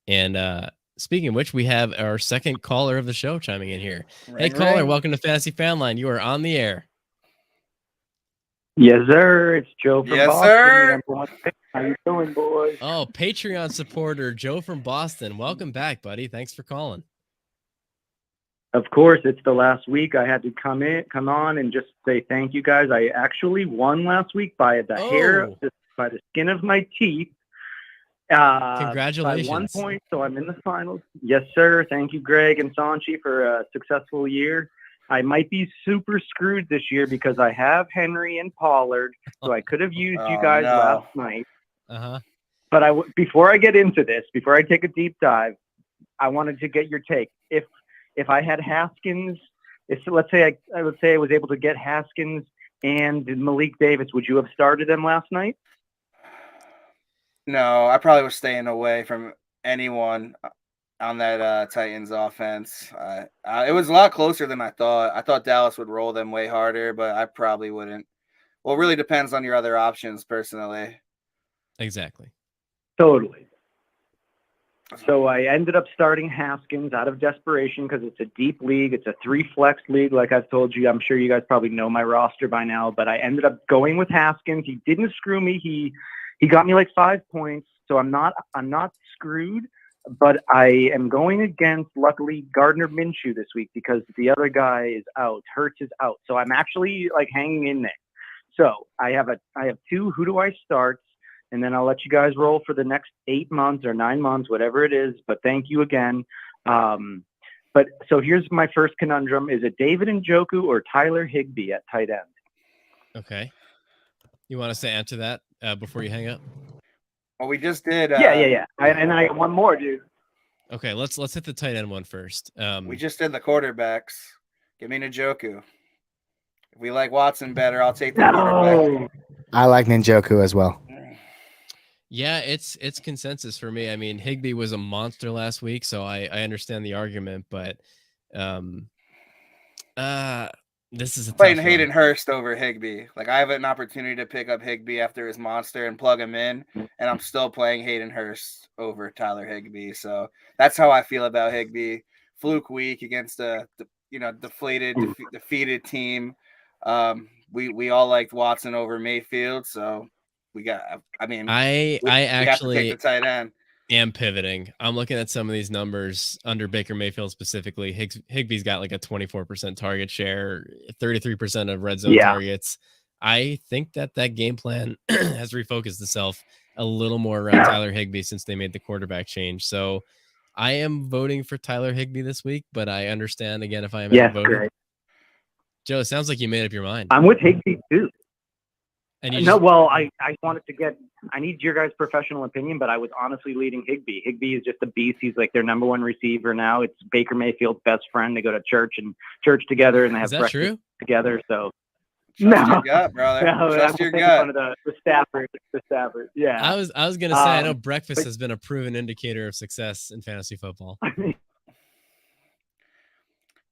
And speaking of which, we have our second caller of the show chiming in here. Hey, caller, welcome to Fantasy Fanline. You are on the air. Yes, sir. It's Joe from Yes, Boston. sir. How you doing, boys? Oh, Patreon supporter Joe from Boston. Welcome back, buddy. Thanks for calling. Of course, it's the last week. I had to come on and just say thank you guys. I actually won last week by by the skin of my teeth. Congratulations. By 1 point, so I'm in the finals. Yes, sir. Thank you, Greg and Sanchi, for a successful year. I might be super screwed this year because I have Henry and Pollard, so I could have used you guys last night. But before I get into this, before I take a deep dive, I wanted to get your take. If I had Haskins, let's say I was able to get Haskins and Malik Davis, would you have started them last night? No, I probably was staying away from anyone on that Titans offense. It was a lot closer than I thought. I thought Dallas would roll them way harder, but I probably wouldn't. Well, it really depends on your other options, personally. Exactly. Totally. So I ended up starting Haskins out of desperation because it's a deep league. It's a 3-flex league, like I've told you. I'm sure you guys probably know my roster by now, but I ended up going with Haskins. He didn't screw me. He got me like 5 points, so I'm not screwed. But I am going against, luckily, Gardner Minshew this week because the other guy is out. Hurts is out, so I'm actually like hanging in there. So I have 2. Who do I start? And then I'll let you guys roll for the next 8 months or 9 months, whatever it is. But thank you again. But so here's my first conundrum: is it David Njoku or Tyler Higbee at tight end? Okay. You want us to answer that before you hang up? Well, we just did. Yeah. And I got one more, dude. Okay, let's hit the tight end one first. We just did the quarterbacks. Give me Njoku. If we like Watson better, I'll take the quarterback. I like Njoku as well. Yeah, it's consensus for me. I mean, Higbee was a monster last week, so I understand the argument, but this is a playing tough Hayden one. Hurst over Higbee. Like I have an opportunity to pick up Higbee after his monster and plug him in, and I'm still playing Hayden Hurst over Tyler Higbee. So that's how I feel about Higbee. Fluke week against a defeated team. We all liked Watson over Mayfield, so we got. I mean, I have to take the tight end. Am pivoting. I'm looking at some of these numbers under Baker Mayfield specifically. Higbee's got like a 24% target share, 33% of red zone targets. I think that game plan has refocused itself a little more around Tyler Higbee since they made the quarterback change. So I am voting for Tyler Higbee this week, but I understand again if I am outvoted. Great. Joe, it sounds like you made up your mind. I'm with Higbee too. And I wanted to get. I need your guys' professional opinion, but I was honestly leading Higbee. Higbee is just a beast. He's like their number one receiver now. It's Baker Mayfield's best friend. They go to church together, and they have breakfast together. So Trust your gut, brother. Trust your gut. The Stafford. Yeah. I was gonna say I know breakfast has been a proven indicator of success in fantasy football.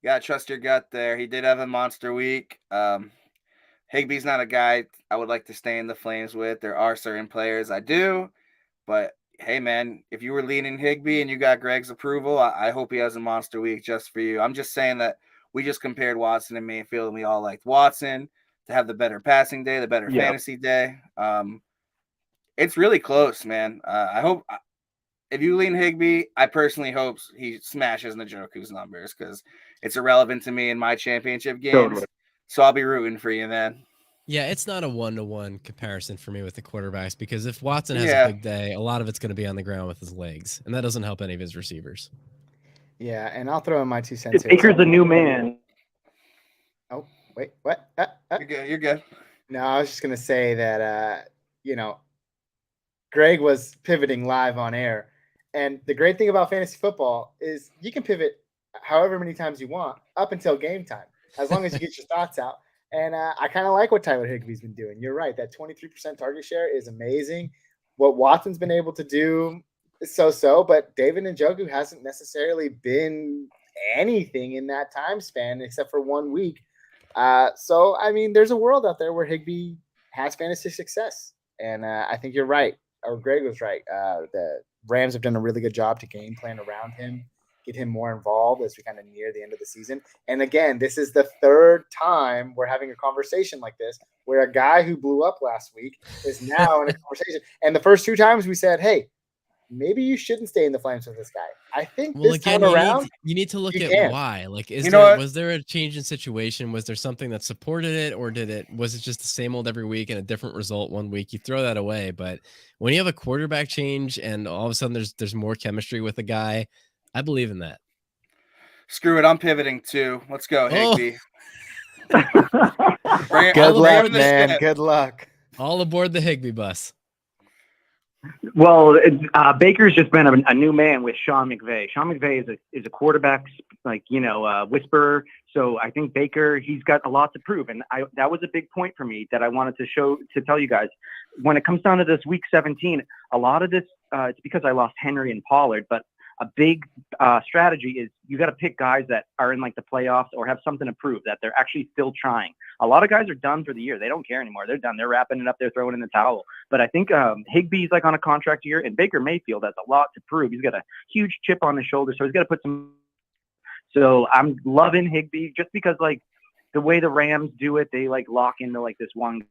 Yeah, trust your gut there. He did have a monster week. Higbee's not a guy I would like to stay in the flames with. There are certain players I do, but hey man, if you were leaning Higbee and you got Greg's approval, I hope he has a monster week just for you. I'm just saying that we just compared Watson and Mayfield, and we all liked Watson to have the better passing day, the better fantasy day. It's really close, man. I hope if you lean Higbee, I personally hope he smashes Njoku's numbers because it's irrelevant to me in my championship games. Totally. So I'll be rooting for you, man. Yeah, it's not a 1-to-1 comparison for me with the quarterbacks because if Watson has a big day, a lot of it's going to be on the ground with his legs, and that doesn't help any of his receivers. Yeah, and I'll throw in my 2 cents. Baker's a new man. Oh, wait, what? You're good. You're good. No, I was just going to say that, Greg was pivoting live on air. And the great thing about fantasy football is you can pivot however many times you want up until game time, as long as you get your thoughts out. And I kind of like what Tyler Higbee's been doing. You're right. That 23% target share is amazing. What Watson's been able to do is so-so, but David Njoku hasn't necessarily been anything in that time span except for 1 week. So, I mean, there's a world out there where Higbee has fantasy success. And I think you're right. Or Greg was right. The Rams have done a really good job to game plan around him, get him more involved as we kind of near the end of the season. And again, this is the third time we're having a conversation like this where a guy who blew up last week is now in a conversation. And the first 2 times we said, hey, maybe you shouldn't stay in the flames with this guy. I think this time around, you need to look at why. Like, was there a change in situation? Was there something that supported it, or was it just the same old every week and a different result 1 week? You throw that away. But when you have a quarterback change and all of a sudden there's more chemistry with a guy, I believe in that. Screw it, I'm pivoting too. Let's go, Higbee. Good luck, man. Good luck. All aboard the Higbee bus. Well, Baker's just been a new man with Sean McVay. Sean McVay is a quarterback, whisperer. So I think Baker, he's got a lot to prove, and that was a big point for me that I wanted to tell you guys. When it comes down to this week 17, a lot of this it's because I lost Henry and Pollard, but a big strategy is you got to pick guys that are in like the playoffs or have something to prove that they're actually still trying. A lot of guys are done for the year. They don't care anymore. They're done. They're wrapping it up. They're throwing in the towel. But I think Higbee's like on a contract year, and Baker Mayfield has a lot to prove. He's got a huge chip on his shoulder, so he's got to put some. So I'm loving Higbee just because like the way the Rams do it, they like lock into like this one.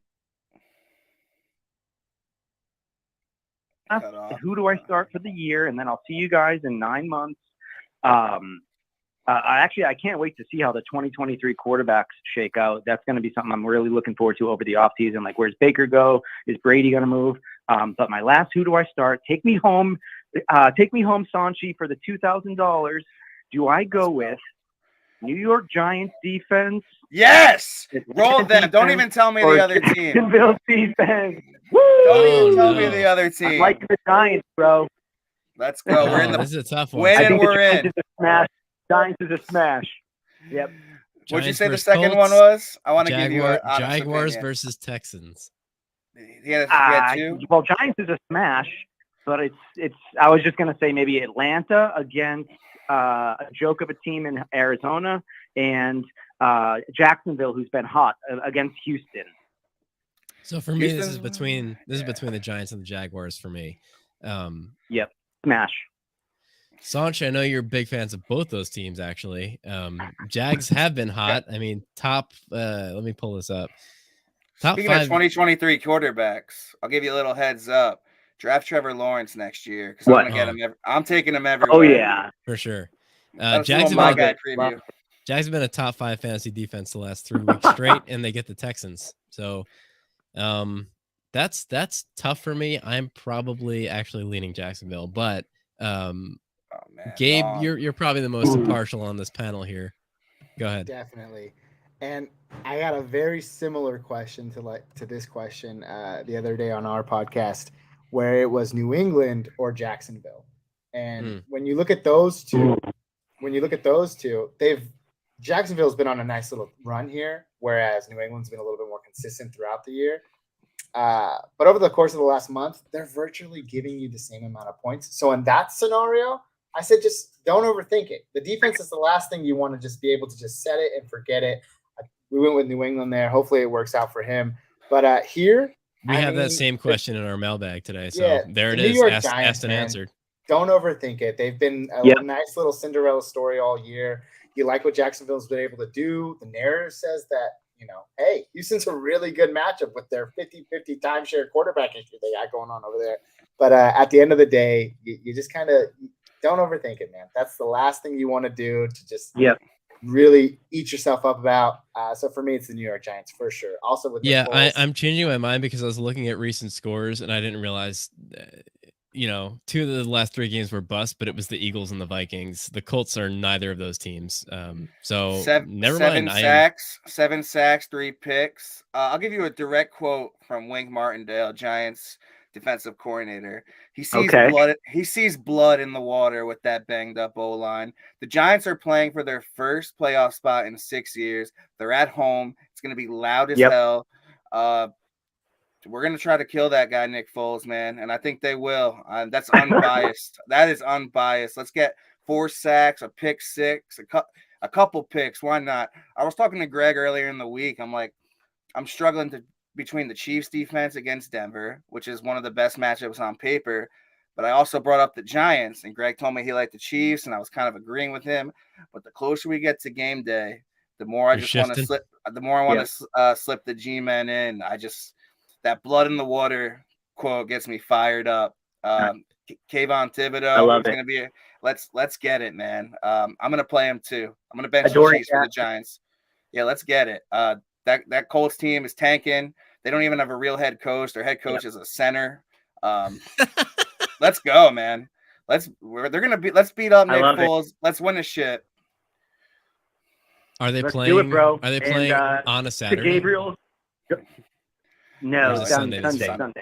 Who do I start for the year? And then I'll see you guys in 9 months. I can't wait to see how the 2023 quarterbacks shake out. That's going to be something I'm really looking forward to over the offseason. Like, where's Baker go? Is Brady going to move? But my last, who do I start? Take me home, Sanchi, for the $2,000. Do I go with New York Giants defense? Yes! Roll them. Don't even tell me the other team. Jacksonville defense. Woo! Don't even tell me the other team. I like the Giants, bro. Let's go. We're in the this is a tough one. win, and we're in. Giants is a smash. Yep. What'd you say the second one was? I want to give you a Jaguars versus Texans. He had 2? Well, Giants is a smash, but it's. I was just gonna say maybe Atlanta against a joke of a team in Arizona, and Jacksonville, who's been hot, against Houston. So for me, this is between the Giants and the Jaguars for me. Yep, smash. Sanch, I know you're big fans of both those teams, actually. Jags have been hot. I mean, let me pull this up. Speaking of 2023 quarterbacks, I'll give you a little heads up. Draft Trevor Lawrence next year because I'm going to get him. I'm taking him everywhere. Oh, yeah. For sure. Jags have been a top 5 fantasy defense the last 3 weeks straight, and they get the Texans. So that's tough for me. I'm probably actually leaning Jacksonville, but Gabe, you're probably the most impartial on this panel here. Go ahead. Definitely. And I got a very similar question to this question the other day on our podcast, where it was New England or Jacksonville. And when you look at those two, Jacksonville's been on a nice little run here, whereas New England's been a little bit more consistent throughout the year. But over the course of the last month, they're virtually giving you the same amount of points. So in that scenario, I said just don't overthink it. The defense is the last thing you want to just be able to just set it and forget it. We went with New England there. Hopefully it works out for him. But here, We have that same question in our mailbag today. So Yeah, there it the New is. York Asked Giants, and man. answered. Don't overthink it. They've been a Yep. nice little Cinderella story all year. You like what Jacksonville's been able to do. The narrative says that, hey, Houston's a really good matchup with their 50-50 timeshare quarterback issue they got going on over there. But at the end of the day, you just kind of don't overthink it, man. That's the last thing you want to do, to just really eat yourself up about. So for me, it's the New York Giants for sure. Also with Nick Foles. I'm changing my mind because I was looking at recent scores and I didn't realize, 2 of the last 3 games were bust, but it was the Eagles and the Vikings. The Colts are neither of those teams. So never mind. 7 sacks, 3 picks. I'll give you a direct quote from Wink Martindale, Giants defensive coordinator. He sees blood. He sees blood in the water with that banged up O-line. The Giants are playing for their first playoff spot in 6 years. They're at home. It's going to be loud as hell. We're going to try to kill that guy, Nick Foles, man. And I think they will. That's unbiased. That is unbiased. Let's get 4 sacks, a pick 6, a couple picks. Why not? I was talking to Greg earlier in the week. I'm like, I'm struggling between the Chiefs defense against Denver, which is one of the best matchups on paper. But I also brought up the Giants, and Greg told me he liked the Chiefs, and I was kind of agreeing with him. But the closer we get to game day, the more I just want to slip. The more I want to slip the G-men in. That blood in the water quote gets me fired up. Kayvon Thibodeau is going to be let's get it, man. I'm going to play him too. I'm going to bench the Chiefs for the Giants. Yeah, let's get it. That Colts team is tanking. They don't even have a real head coach. Their head coach is a center. Let's go, man. Let's beat up Nick Foles. Let's win this shit. Are they Let's playing? Do it, bro. Are they playing on a Saturday? Gabriel. No, it's Sunday.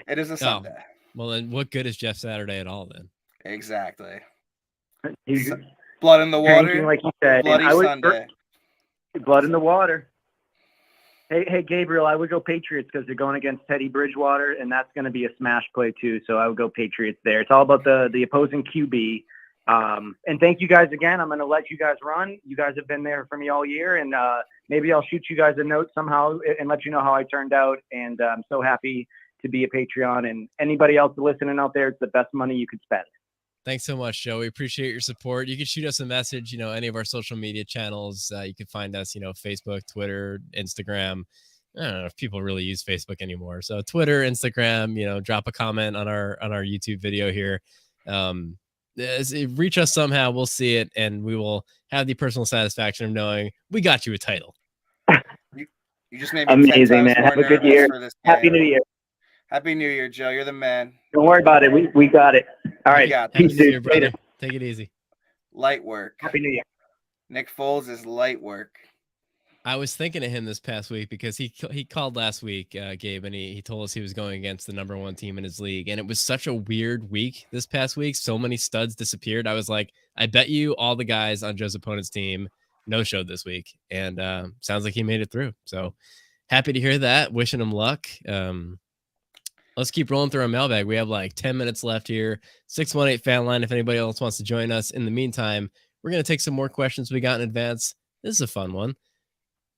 It is a Sunday. Well, then what good is Jeff Saturday at all then? Exactly. He's blood in the water, like he said. Bloody Sunday. Blood in the water. Hey, Gabriel, I would go Patriots because they're going against Teddy Bridgewater, and that's going to be a smash play too. So I would go Patriots there. It's all about the opposing QB. And thank you guys again. I'm going to let you guys run. You guys have been there for me all year, and maybe I'll shoot you guys a note somehow and let you know how I turned out. And I'm so happy to be a Patreon. And anybody else listening out there, it's the best money you could spend. Thanks so much, Joe. We appreciate your support. You can shoot us a message, any of our social media channels. You can find us, Facebook, Twitter, Instagram. I don't know if people really use Facebook anymore. So Twitter, Instagram, drop a comment on our YouTube video here. Reach us somehow. We'll see it, and we will have the personal satisfaction of knowing we got you a title. You just made me amazing, man. Have a good year. Happy New Year. Happy New Year, Joe. You're the man. Don't worry about it. We got it. All right. Peace, dude. Later. Take it easy. Light work. Happy New Year. Nick Foles is light work. I was thinking of him this past week because he called last week, Gabe, and he told us he was going against the number 1 team in his league. And it was such a weird week this past week. So many studs disappeared. I was like, I bet you all the guys on Joe's opponent's team no-showed this week. And sounds like he made it through. So happy to hear that. Wishing him luck. Let's keep rolling through our mailbag. We have like 10 minutes left here. 618 Fanline if anybody else wants to join us. In the meantime, we're going to take some more questions we got in advance. This is a fun one.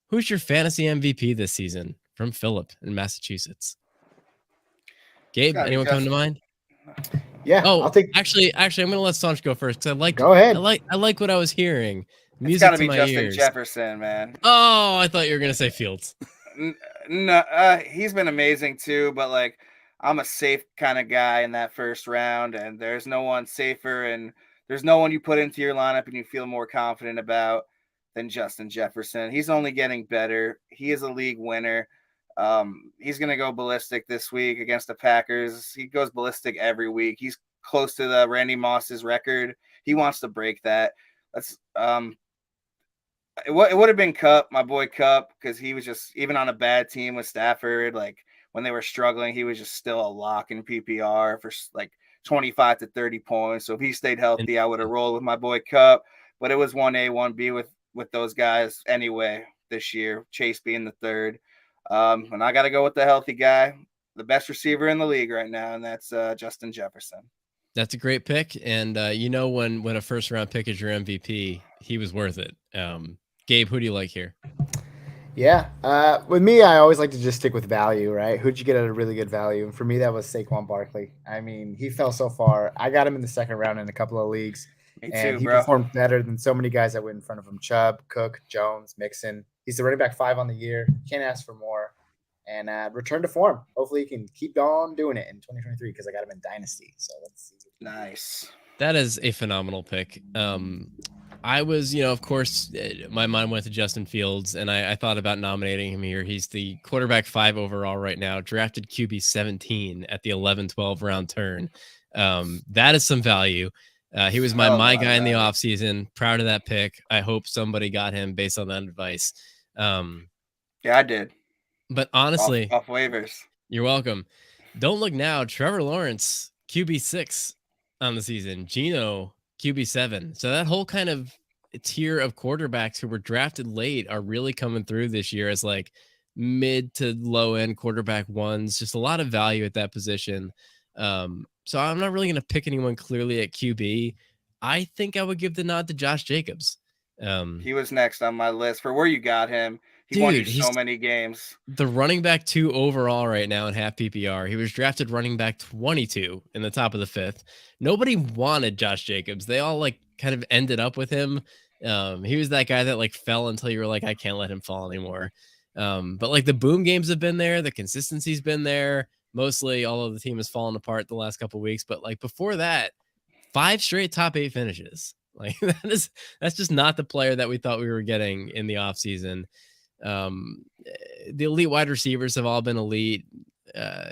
Who's your fantasy MVP this season? From Philip in Massachusetts. Gabe, anyone come to mind? Yeah. Oh, actually, I'm going to let Sanch go first because Go ahead. I like what I was hearing. It's got to be Justin Jefferson, man. Oh, I thought you were going to say Fields. No, he's been amazing too, but like I'm a safe kind of guy in that first round, and there's no one safer, and there's no one you put into your lineup and you feel more confident about than Justin Jefferson. He's only getting better. He is a league winner. He's going to go ballistic this week against the Packers. He goes ballistic every week. He's close to the Randy Moss's record. He wants to break that. That's it would have been Kupp, my boy Kupp, because he was just, even on a bad team with Stafford, like when they were struggling, he was just still a lock in PPR for like 25 to 30 points. So if he stayed healthy, I would have rolled with my boy Kupp. But it was 1A, 1B with those guys anyway this year, Chase being the third. And I got to go with the healthy guy, the best receiver in the league right now, and that's Justin Jefferson. That's a great pick. And when a first round pick is your MVP, he was worth it. Gabe, who do you like here? Yeah. With me, I always like to just stick with value, right? Who'd you get at a really good value? And for me, that was Saquon Barkley. I mean, he fell so far. I got him in the second round in a couple of leagues, Me and too, he bro. performed better than so many guys that went in front of him. Chubb, Cook, Jones, Mixon. He's the running back 5 on the year. Can't ask for more. And return to form. Hopefully, he can keep on doing it in 2023 because I got him in Dynasty. So let's see. Nice. That is a phenomenal pick. I was, of course, my mind went to Justin Fields, and I thought about nominating him here. He's the quarterback 5 overall right now, drafted QB 17 at the 11-12 round turn. That is some value. He was my guy in the offseason. Proud of that pick. I hope somebody got him based on that advice. Yeah, I did. But honestly, off waivers. You're welcome. Don't look now. Trevor Lawrence, QB 6 on the season. Geno, QB 7. So that whole kind of tier of quarterbacks who were drafted late are really coming through this year as like mid to low end quarterback ones. Just a lot of value at that position. So I'm not really going to pick anyone clearly at QB. I think I would give the nod to Josh Jacobs. He was next on my list for where you got him. He won you so many games. The running back 2 overall right now in half PPR. He was drafted running back 22 in the top of the 5th. Nobody wanted Josh Jacobs. They all like kind of ended up with him. He was that guy that like fell until you were like, I can't let him fall anymore. But like the boom games have been there. The consistency's been there. Mostly all of the team has fallen apart the last couple of weeks. But like before that, 5 straight top 8 finishes. Like that's just not the player that we thought we were getting in the offseason. The elite wide receivers have all been elite.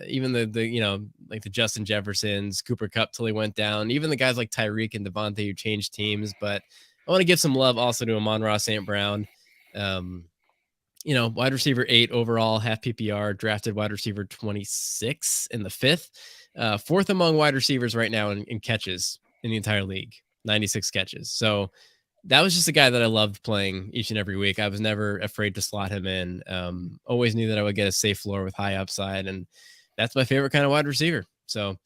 Even the like the Justin Jeffersons, Cooper Kupp till he went down, even the guys like Tyreek and Devontae who changed teams. But I want to give some love also to Amon-Ra St. Brown. Wide receiver 8 overall, half PPR, drafted wide receiver 26 in the 5th, 4th among wide receivers right now in catches in the entire league, 96 catches. So that was just a guy that I loved playing each and every week. I was never afraid to slot him in. Always knew that I would get a safe floor with high upside, and that's my favorite kind of wide receiver. So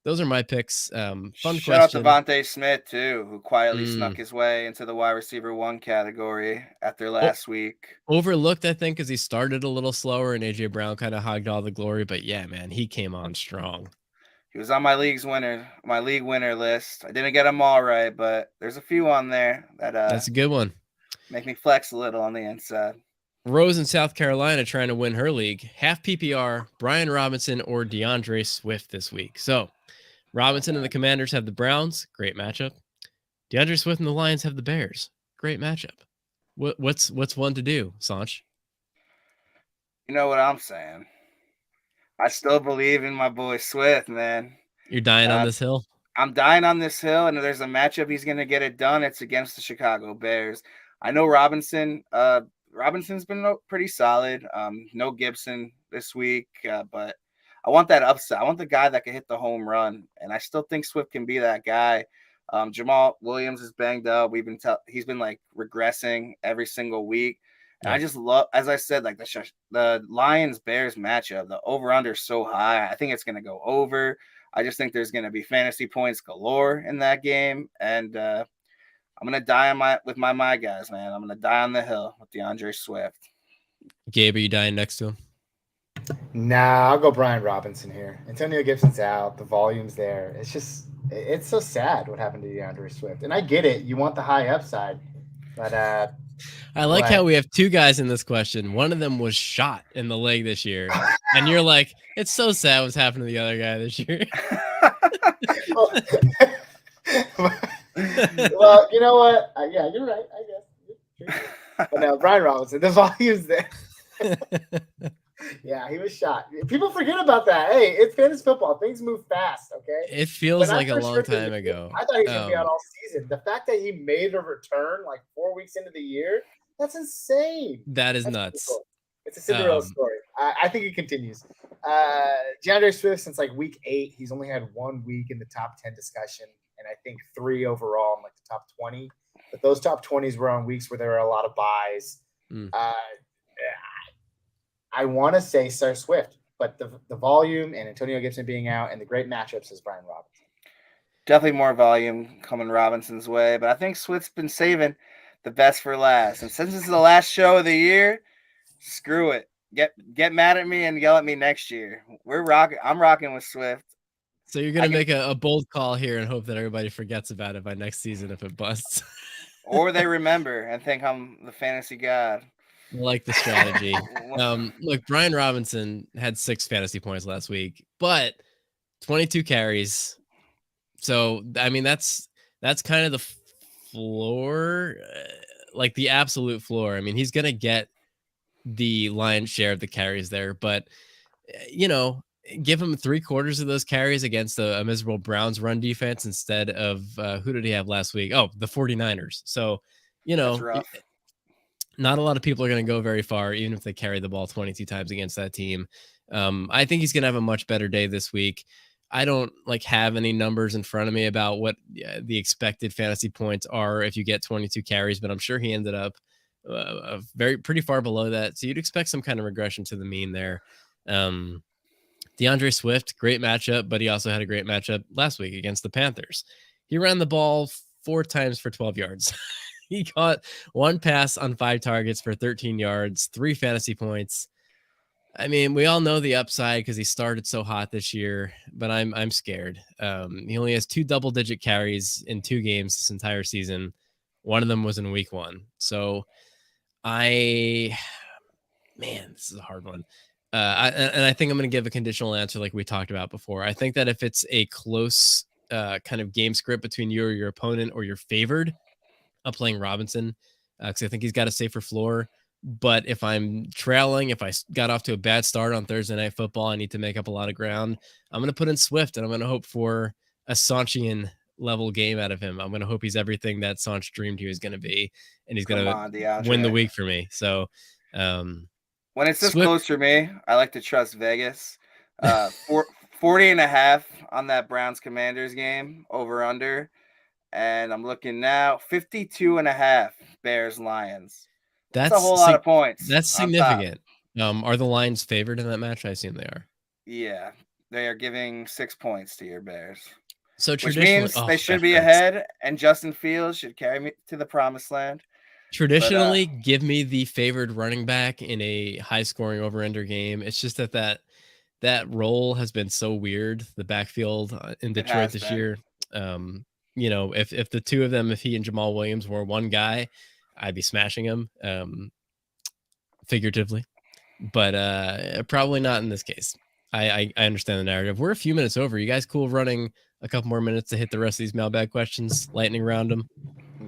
those are my picks. Fun Shout question. out to Devontae Smith too, who quietly snuck his way into the wide receiver 1 category after last week. Overlooked, I think, because he started a little slower and AJ Brown kind of hogged all the glory. But yeah, man, he came on strong. He was on my league winner list. I didn't get them all right, but there's a few on there that's a good one. Make me flex a little on the inside. Rose in South Carolina trying to win her league. Half PPR, Brian Robinson or DeAndre Swift this week. So Robinson and the Commanders have the Browns. Great matchup. DeAndre Swift and the Lions have the Bears. Great matchup. What's one to do, Sanch? You know what I'm saying? I still believe in my boy Swift, man. You're dying on this hill? I'm dying on this hill, and if there's a matchup he's going to get it done, it's against the Chicago Bears. I know Robinson's been pretty solid. No Gibson this week, but I want that upside. I want the guy that can hit the home run, and I still think Swift can be that guy. Jamal Williams is banged up. He's been like regressing every single week. And I just love, as I said, like the Lions Bears matchup, the over under is so high. I think it's going to go over. I just think there's going to be fantasy points galore in that game. And I'm going to die with my guys, man. I'm going to die on the hill with DeAndre Swift. Gabe, are you dying next to him? Nah, I'll go Brian Robinson here. Antonio Gibson's out. The volume's there. It's so sad what happened to DeAndre Swift. And I get it. You want the high upside. But I like how we have 2 guys in this question. One of them was shot in the leg this year. And you're like, it's so sad what's happened to the other guy this year. Well, you know what? Yeah, you're right. I guess. But no, Brian Robinson, the volume's there. Yeah, he was shot. People forget about that. Hey, it's fantasy football. Things move fast, okay? It feels like a long time ago. I thought he was going to be out all season. The fact that he made a return like 4 weeks into the year, that's insane. That's nuts. Cool. It's a Cinderella story. I think it continues. DeAndre Swift, since like week 8, he's only had 1 week in the top 10 discussion, and I think 3 overall in like the top 20. But those top 20s were on weeks where there were a lot of buys. I want to say Sir Swift, but the volume and Antonio Gibson being out and the great matchups is Brian Robinson. Definitely more volume coming Robinson's way, but I think Swift's been saving the best for last. And since this is the last show of the year, Screw it. Get mad at me and yell at me next year. I'm rocking with Swift. So you're gonna make a bold call here and hope that everybody forgets about it by next season if it busts. Or they remember and think I'm the fantasy god. I like the strategy. Look, Brian Robinson had 6 fantasy points last week, but 22 carries. So I mean, that's kind of the floor, like the absolute floor. I mean, he's gonna get the lion's share of the carries there, but give him 3/4 of those carries against a miserable Browns run defense instead of who did he have last week? Oh, the 49ers. So, That's rough. Not a lot of people are going to go very far, even if they carry the ball 22 times against that team. I think he's going to have a much better day this week. I don't have any numbers in front of me about what the expected fantasy points are if you get 22 carries, but I'm sure he ended up pretty far below that. So you'd expect some kind of regression to the mean there. DeAndre Swift, great matchup, but he also had a great matchup last week against the Panthers. He ran the ball 4 times for 12 yards. He caught 1 pass on 5 targets for 13 yards, 3 fantasy points. I mean, we all know the upside because he started so hot this year, but I'm scared. He only has 2 double-digit carries in 2 games this entire season. One of them was in week 1. So man, this is a hard one. I think I'm going to give a conditional answer like we talked about before. I think that if it's a close kind of game script between you or your opponent or you're favored, I'm playing Robinson because I think he's got a safer floor. But if I'm trailing, if I got off to a bad start on Thursday Night Football, I need to make up a lot of ground. I'm going to put in Swift, and I'm going to hope for a Sanchian level game out of him. I'm going to hope he's everything that Sanch dreamed he was going to be, and he's going to win the week for me. So when it's this close for me, I like to trust Vegas. 40.5 on that Browns Commanders game, over under. And I'm looking now, 52.5 Bears Lions. That's a whole lot of points. That's significant. Are the Lions favored in that match? I assume they are. Yeah, they are giving 6 points to your Bears. So which means they should be ahead, and Justin Fields should carry me to the promised land. Traditionally, give me the favored running back in a high-scoring over-under game. It's just that role has been so weird. The backfield in Detroit this year. If the two of them, if he and Jamal Williams were one guy, I'd be smashing him, figuratively, but probably not in this case. I understand the narrative. We're a few minutes over. You guys cool running a couple more minutes to hit the rest of these mailbag questions, lightning round them?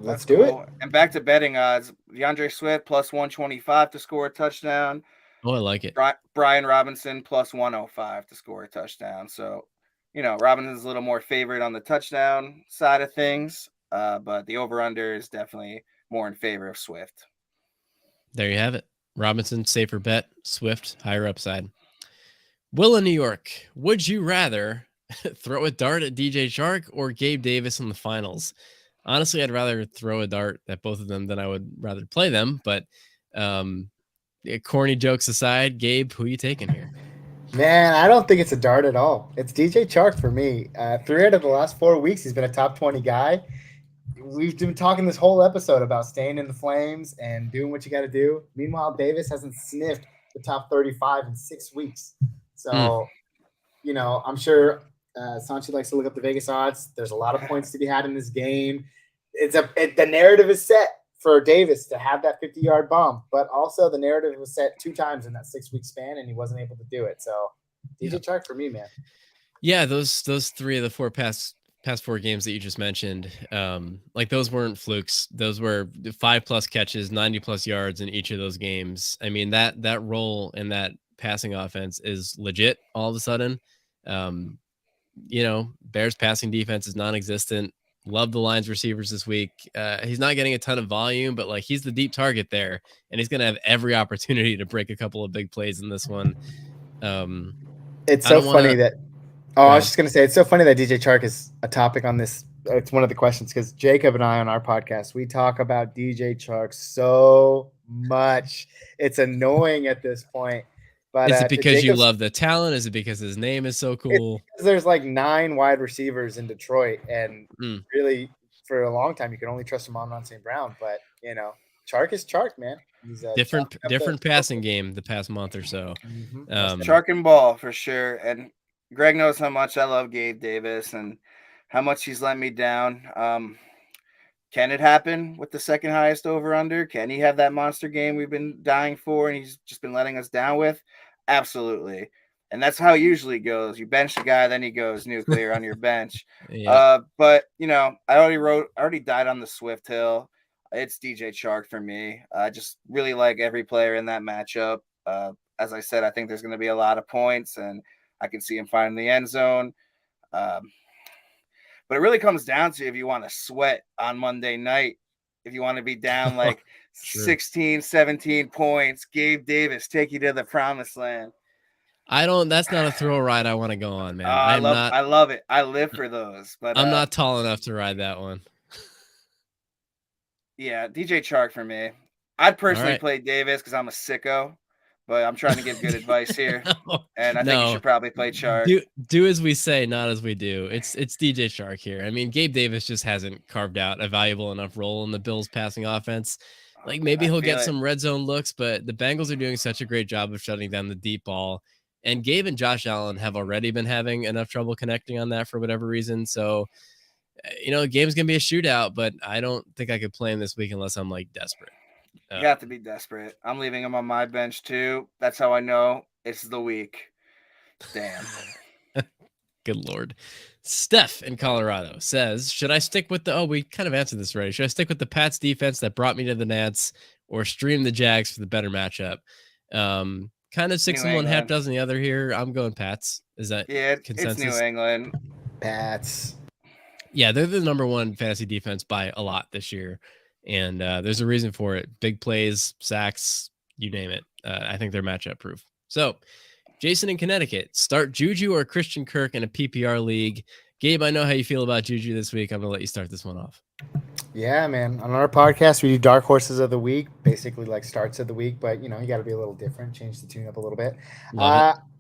Let's do it. And back to betting odds. DeAndre Swift plus 125 to score a touchdown. Oh, I like it. Brian Robinson plus 105 to score a touchdown. So, Robinson's a little more favored on the touchdown side of things, but the over-under is definitely more in favor of Swift. There you have it. Robinson, safer bet. Swift, higher upside. Will in New York, would you rather throw a dart at DJ Chark or Gabe Davis in the finals? Honestly, I'd rather throw a dart at both of them than I would rather play them. But corny jokes aside, Gabe, who are you taking here? Man, I don't think it's a dart at all. It's DJ Chark for me. 3 out of the last 4 weeks, he's been a top 20 guy. We've been talking this whole episode about staying in the flames and doing what you got to do. Meanwhile, Davis hasn't sniffed the top 35 in 6 weeks. So, I'm sure Sanchi likes to look up the Vegas odds. There's a lot of points to be had in this game. The narrative is set for Davis to have that 50-yard bomb, but also the narrative was set 2 times in that 6-week span, and he wasn't able to do it. So, DJ Chark for me, man. Yeah, those 3 of the 4 past 4 games that you just mentioned, those weren't flukes. Those were 5+ catches, 90+ yards in each of those games. I mean, that role in that passing offense is legit all of a sudden. Bears passing defense is non-existent. Love the Lions receivers this week. He's not getting a ton of volume, but he's the deep target there, and he's going to have every opportunity to break a couple of big plays in this one. It's so funny that I was just going to say, it's so funny that DJ Chark is a topic on this. It's one of the questions because Jacob and I on our podcast, we talk about DJ Chark so much. It's annoying at this point. But is it because you love the talent? Is it because his name is so cool? There's 9 wide receivers in Detroit, and really for a long time you could only trust Amon-Ra St. Brown. But Chark is Chark, man. He's different chalking up the- passing game the past month or so. Chark and ball for sure. And Greg knows how much I love Gabe Davis and how much he's let me down. Can it happen with the second highest over under? Can he have that monster game we've been dying for and he's just been letting us down with? Absolutely. And that's how it usually goes. You bench the guy, then he goes nuclear on your bench. Yeah. But I already died on the Swift Hill. It's DJ Chark for me. I just really like every player in that matchup. As I said, I think there's going to be a lot of points, and I can see him finding the end zone. But it really comes down to if you want to sweat on Monday night, if you want to be down like 16, 17 points, Gabe Davis take you to the promised land. That's not a thrill ride I want to go on, man. I love it. I live for those, but I'm not tall enough to ride that one. Yeah, DJ Chark for me. I'd personally play Davis because I'm a sicko, but I'm trying to give good advice here. And I think you should probably play Chark. Do as we say, not as we do. It's DJ Chark here. I mean, Gabe Davis just hasn't carved out a valuable enough role in the Bills passing offense. Like maybe he'll get some red zone looks, but the Bengals are doing such a great job of shutting down the deep ball. And Gabe and Josh Allen have already been having enough trouble connecting on that for whatever reason. So, game's going to be a shootout, but I don't think I could play him this week unless I'm like desperate. You have to be desperate. I'm leaving him on my bench too. That's how I know it's the week. Damn. Good Lord. Steph in Colorado says, should I stick with we kind of answered this already. Should I stick with the Pats defense that brought me to the Nats or stream the Jags for the better matchup? Kind of 6 and 1, half dozen the other here. I'm going Pats. Is that consensus? It's New England. Pats. Yeah, they're the number one fantasy defense by a lot this year. And there's a reason for it. Big plays, sacks, you name it. I think they're matchup proof. So, Jason in Connecticut, start Juju or Christian Kirk in a PPR league. Gabe, I know how you feel about Juju this week. I'm going to let you start this one off. Yeah, man. On our podcast, we do dark horses of the week, basically like starts of the week, but you got to be a little different, change the tune up a little bit.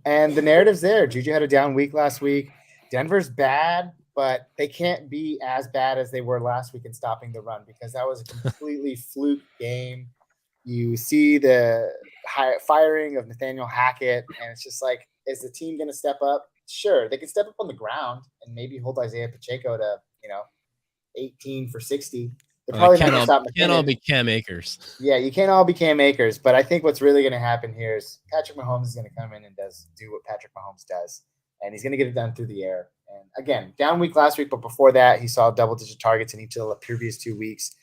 And the narrative's there. Juju had a down week last week. Denver's bad, but they can't be as bad as they were last week in stopping the run because that was a completely fluke game. You see the firing of Nathaniel Hackett, and it's just like, is the team going to step up? Sure, they can step up on the ground and maybe hold Isaiah Pacheco to, 18 for 60. They're probably not going to stop McKinnon. Can't all be Cam Akers. Yeah, you can't all be Cam Akers, but I think what's really going to happen here is Patrick Mahomes is going to come in and do what Patrick Mahomes does, and he's going to get it done through the air. And again, down week last week, but before that, he saw double-digit targets in each of the previous 2 weeks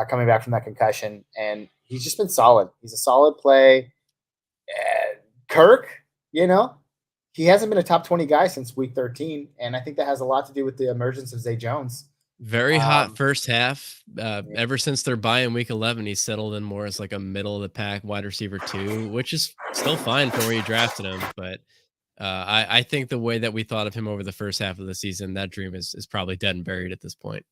coming back from that concussion, and he's just been solid. He's a solid play. Kirk, he hasn't been a top 20 guy since week 13, and I think that has a lot to do with the emergence of Zay Jones. Very hot first half. Ever since their bye in week 11, he's settled in more as like a middle of the pack wide receiver 2, which is still fine for where you drafted him. But I think the way that we thought of him over the first half of the season, that dream is probably dead and buried at this point.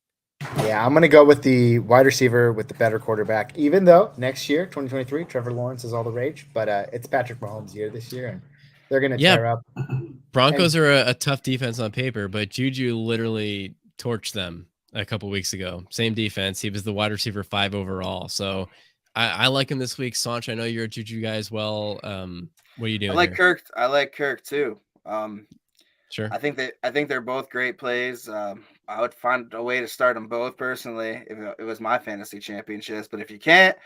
Yeah, I'm going to go with the wide receiver with the better quarterback, even though next year, 2023, Trevor Lawrence is all the rage. But it's Patrick Mahomes' year this year, and they're going to tear up. Broncos are a tough defense on paper, but Juju literally torched them a couple weeks ago. Same defense. He was the wide receiver 5 overall. So I like him this week. Sanch, I know you're a Juju guy as well. What are you doing? I like Kirk too. Sure. I think they're both great plays. I would find a way to start them both personally if it was my fantasy championships. But if you can't,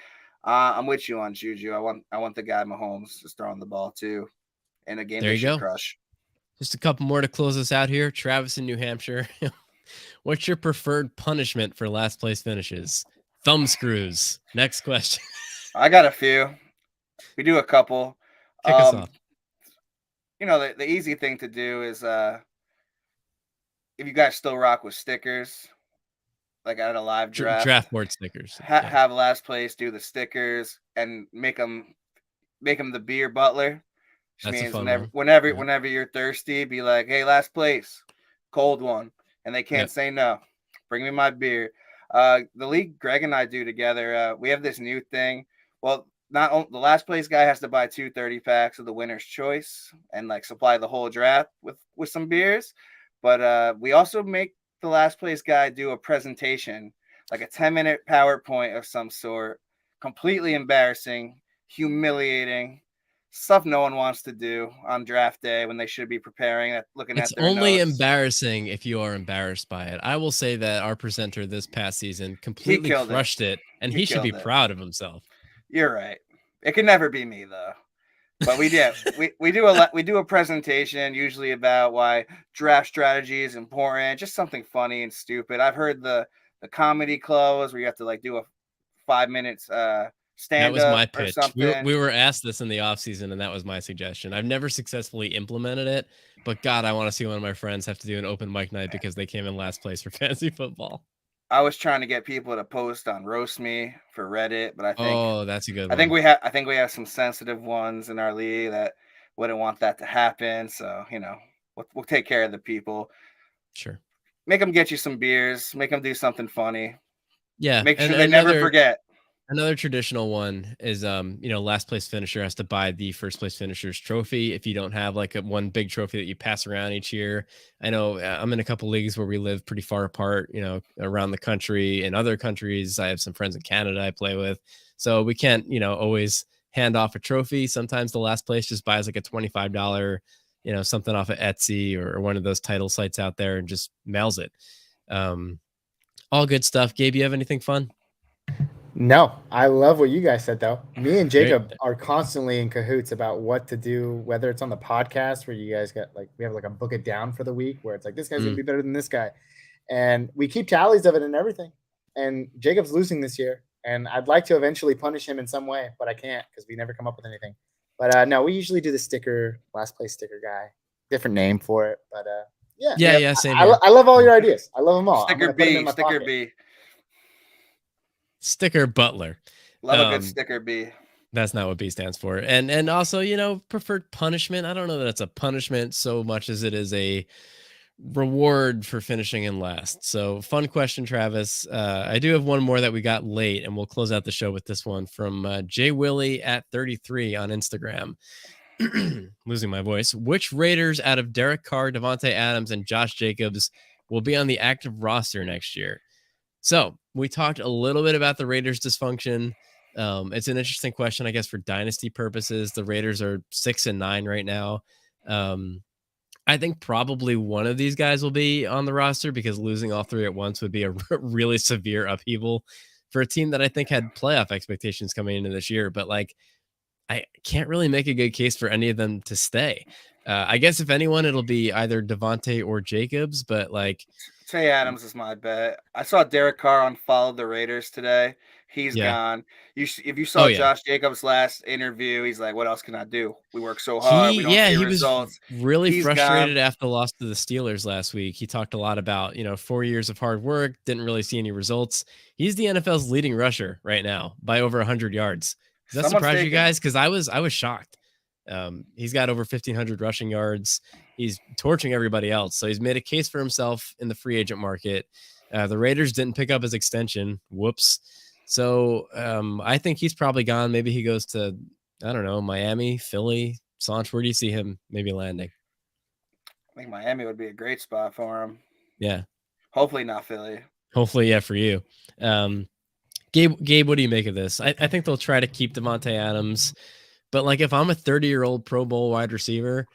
I'm with you on Juju. I want the guy Mahomes just throwing the ball too in a game they should crush. Just a couple more to close us out here. Travis in New Hampshire. What's your preferred punishment for last place finishes? Thumb screws. Next question. I got a few. We do a couple. Kick us off. The easy thing to do is if you guys still rock with stickers, like at a live draft board stickers, have last place do the stickers and make them the beer butler. Which means whenever you're thirsty, be like, hey, last place, cold one. And they can't say no. Bring me my beer. The league Greg and I do together, we have this new thing. Well, not the last place guy has to buy 2 30-packs of the winner's choice and like supply the whole draft with some beers. But we also make the last place guy do a presentation, like a 10-minute PowerPoint of some sort, completely embarrassing, humiliating stuff no one wants to do on draft day when they should be preparing, looking It's at their only notes. embarrassing if you are embarrassed by it. I will say that our presenter this past season completely killed it. crushed it, and he should be killed it. proud of himself. You're right. It can never be me though. But we do a presentation usually about why draft strategy is important, just something funny and stupid. I've heard the comedy close where you have to like do a 5 minutes stand That was my up or pitch. something. We were asked this in the off season, and that was my suggestion. I've never successfully implemented it, but God, I want to see one of my friends have to do an open mic night because they came in last place for fantasy football. I was trying to get people to post on Roast Me for Reddit, but I think that's a good one. I think we have some sensitive ones in our league that wouldn't want that to happen. So, we'll take care of the people. Sure. Make them get you some beers. Make them do something funny. Yeah. Make sure they never forget. Another traditional one is, last place finisher has to buy the first place finisher's trophy. If you don't have like one big trophy that you pass around each year, I know I'm in a couple leagues where we live pretty far apart, around the country. In other countries, I have some friends in Canada I play with, so we can't, always hand off a trophy. Sometimes the last place just buys like a $25, something off of Etsy or one of those title sites out there and just mails it. All good stuff. Gabe, you have anything fun? No, I love what you guys said, though. Me and Jacob are constantly in cahoots about what to do, whether it's on the podcast where you guys got we have a book it down for the week where it's like, this guy's going to be better than this guy. And we keep tallies of it and everything. And Jacob's losing this year. And I'd like to eventually punish him in some way, but I can't because we never come up with anything. But no, we usually do the last place sticker guy. Different name for it. But yeah, same here. I love all your ideas. I love them all. Sticker B. Sticker Butler. Love a good sticker B. That's not what B stands for. And also, preferred punishment. I don't know that it's a punishment so much as it is a reward for finishing in last. So fun question, Travis. I do have one more that we got late, and we'll close out the show with this one from J Willie at 33 on Instagram. Losing my voice. Which Raiders out of Derek Carr, Devontae Adams, and Josh Jacobs will be on the active roster next year? So we talked a little bit about the Raiders' dysfunction. It's an interesting question, I guess, for dynasty purposes. The Raiders are 6-9 right now. I think probably one of these guys will be on the roster because losing all three at once would be a really severe upheaval for a team that I think had playoff expectations coming into this year. But I can't really make a good case for any of them to stay. I guess if anyone, it'll be either Devontae or Jacobs, but Tay Adams is my bet. I saw Derek Carr unfollow the Raiders today. He's gone. If you saw Josh Jacobs' last interview, he's like, "What else can I do? We work so hard. We don't see results." Was really frustrated after the loss to the Steelers last week. He talked a lot about 4 years of hard work, didn't really see any results. He's the NFL's leading rusher right now by over 100 yards. Does that surprise you guys? Because I was shocked. He's got over 1,500 rushing yards. He's torching everybody else. So he's made a case for himself in the free agent market. The Raiders didn't pick up his extension. Whoops. So I think he's probably gone. Maybe he goes to, I don't know, Miami, Philly, Sanch. Where do you see him maybe landing? I think Miami would be a great spot for him. Yeah. Hopefully not Philly. Hopefully, yeah, for you. Gabe, what do you make of this? I think they'll try to keep Devontae Adams. But if I'm a 30-year-old Pro Bowl wide receiver,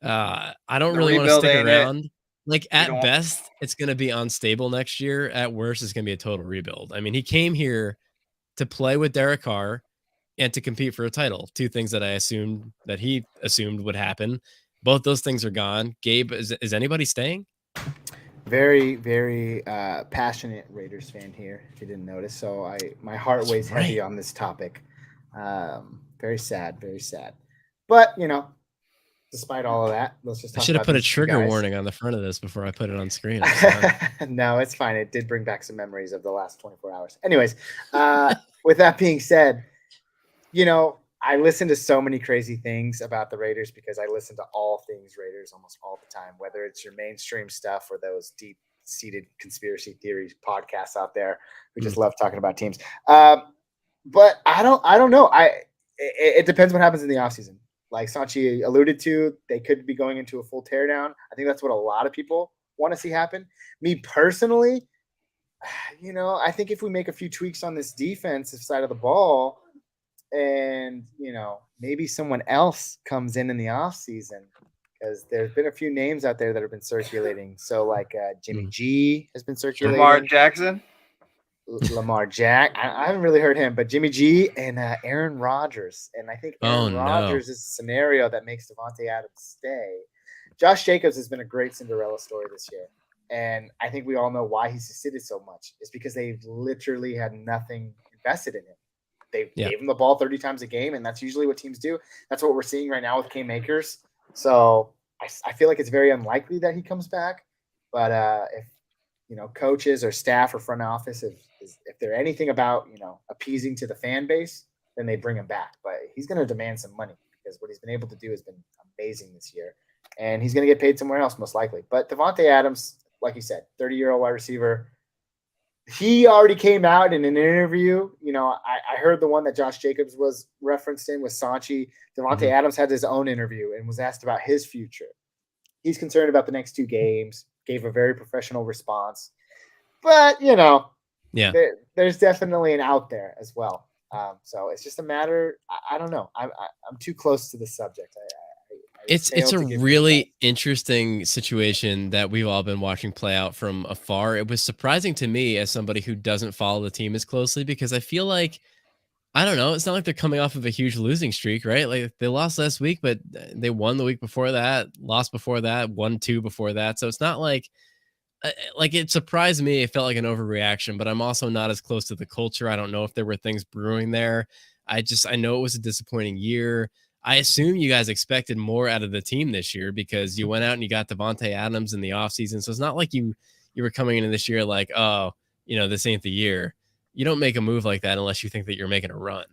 I don't really want to stick around. At best, it's going to be unstable next year. At worst, it's going to be a total rebuild. I mean, he came here to play with Derek Carr and to compete for a title. Two things that he assumed would happen. Both those things are gone. Gabe, is anybody staying? Very, very passionate Raiders fan here, if you didn't notice. So my heart weighs heavy on this topic. Very sad, very sad. But, despite all of that, let's just talk. I should have put a trigger warning on the front of this before I put it on screen. No, it's fine. It did bring back some memories of the last 24 hours. Anyways, with that being said, I listen to so many crazy things about the Raiders because I listen to all things Raiders almost all the time, whether it's your mainstream stuff or those deep-seated conspiracy theories podcasts out there who just love talking about teams. But I don't know. It depends what happens in the offseason. Like Sanchi alluded to, they could be going into a full teardown. I think that's what a lot of people want to see happen. Me personally, I think if we make a few tweaks on this defensive side of the ball, and maybe someone else comes in the off season, because there's been a few names out there that have been circulating. So like Jimmy G has been circulating. Lamar Jackson. Lamar Jack. I haven't really heard him, but Jimmy G and Aaron Rodgers. And I think Aaron Rodgers is a scenario that makes Davante Adams stay. Josh Jacobs has been a great Cinderella story this year. And I think we all know why he's succeeded so much. It's because they've literally had nothing invested in him. They gave him the ball 30 times a game, and that's usually what teams do. That's what we're seeing right now with Cam Akers. So I feel like it's very unlikely that he comes back. But if coaches or staff or front office, if they're anything about appeasing to the fan base, then they bring him back. But he's going to demand some money, because what he's been able to do has been amazing this year, and he's going to get paid somewhere else most likely. But Davante Adams, like you said, 30-year-old wide receiver. He already came out in an interview. I heard the one that Josh Jacobs was referenced in with Sanchi. Davante Adams had his own interview and was asked about his future. He's concerned about the next 2 games, gave a very professional response. But, there's definitely an out there as well. So it's just a matter. I don't know. I'm too close to the subject. It's a really interesting situation that we've all been watching play out from afar. It was surprising to me as somebody who doesn't follow the team as closely, because I feel like, I don't know, it's not like they're coming off of a huge losing streak, right? Like they lost last week, but they won the week before that, lost before that, won 2 before that. So it's not like it surprised me. It felt like an overreaction, but I'm also not as close to the culture. I don't know if there were things brewing there. I know it was a disappointing year. I assume you guys expected more out of the team this year, because you went out and you got Davante Adams in the offseason. So it's not like you were coming into this year like, oh, this ain't the year. You don't make a move like that unless you think that you're making a run.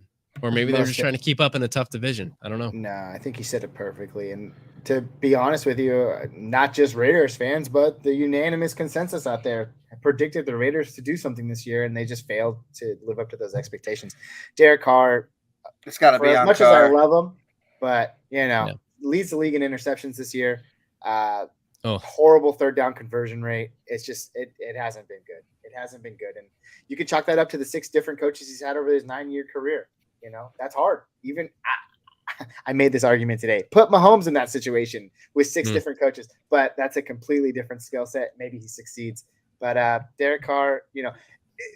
Or maybe they're just trying to keep up in a tough division. I don't know. No, I think he said it perfectly. And to be honest with you, not just Raiders fans, but the unanimous consensus out there predicted the Raiders to do something this year, and they just failed to live up to those expectations. Derek Carr, it's got to be on as much Carr. as I love him, but leads the league in interceptions this year. Horrible 3rd down conversion rate. It's just it hasn't been good. It hasn't been good, and you can chalk that up to the 6 different coaches he's had over his 9-year career. That's hard. Even I made this argument today. Put Mahomes in that situation with 6 different coaches, but that's a completely different skill set. Maybe he succeeds, but Derek Carr.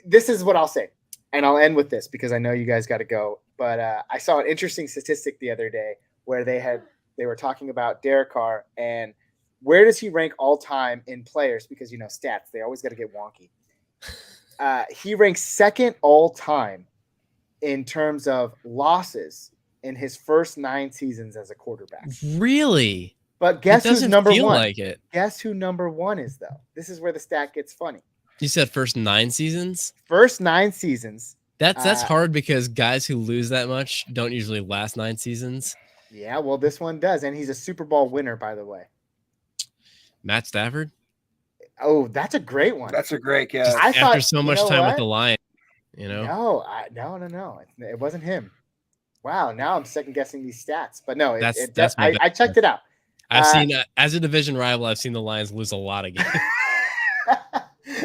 This is what I'll say, and I'll end with this because I know you guys got to go. But I saw an interesting statistic the other day where they were talking about Derek Carr and where does he rank all time in players, because stats, they always got to get wonky. He ranks 2nd all time in terms of losses in his first 9 seasons as a quarterback. Really? But guess who's number 1? Like it. Guess who number 1 is, though? This is where the stat gets funny. You said first 9 seasons? First 9 seasons. That's hard, because guys who lose that much don't usually last 9 seasons. Yeah, well, this one does, and he's a Super Bowl winner, by the way. Matt Stafford? Oh, that's a great one. That's a great guess. After so much time with the Lions, No. It wasn't him. Wow, now I'm second guessing these stats, but no, I checked it out. I've seen as a division rival, I've seen the Lions lose a lot of games.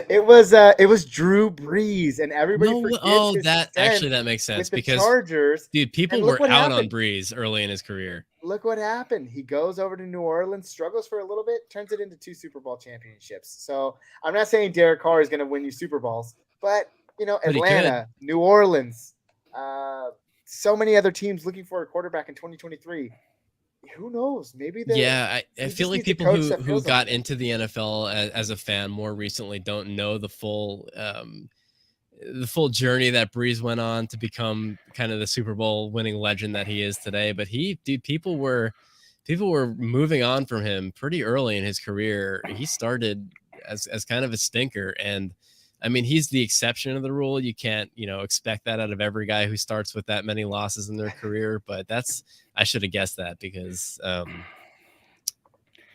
It was Drew Brees, and everybody forgets that makes sense, because Chargers, dude, people were out on Brees early in his career. Look what happened. He goes over to New Orleans, struggles for a little bit, turns it into 2 Super Bowl championships. So I'm not saying Derek Carr is going to win you Super Bowls, but Atlanta, New Orleans, so many other teams looking for a quarterback in 2023. Who knows? Maybe I feel like people who got into the NFL as a fan more recently don't know the full journey that Brees went on to become kind of the Super Bowl winning legend that he is today. But people were moving on from him pretty early in his career. He started as kind of a stinker, and I mean, he's the exception of the rule. You can't, expect that out of every guy who starts with that many losses in their career. But I should have guessed that, because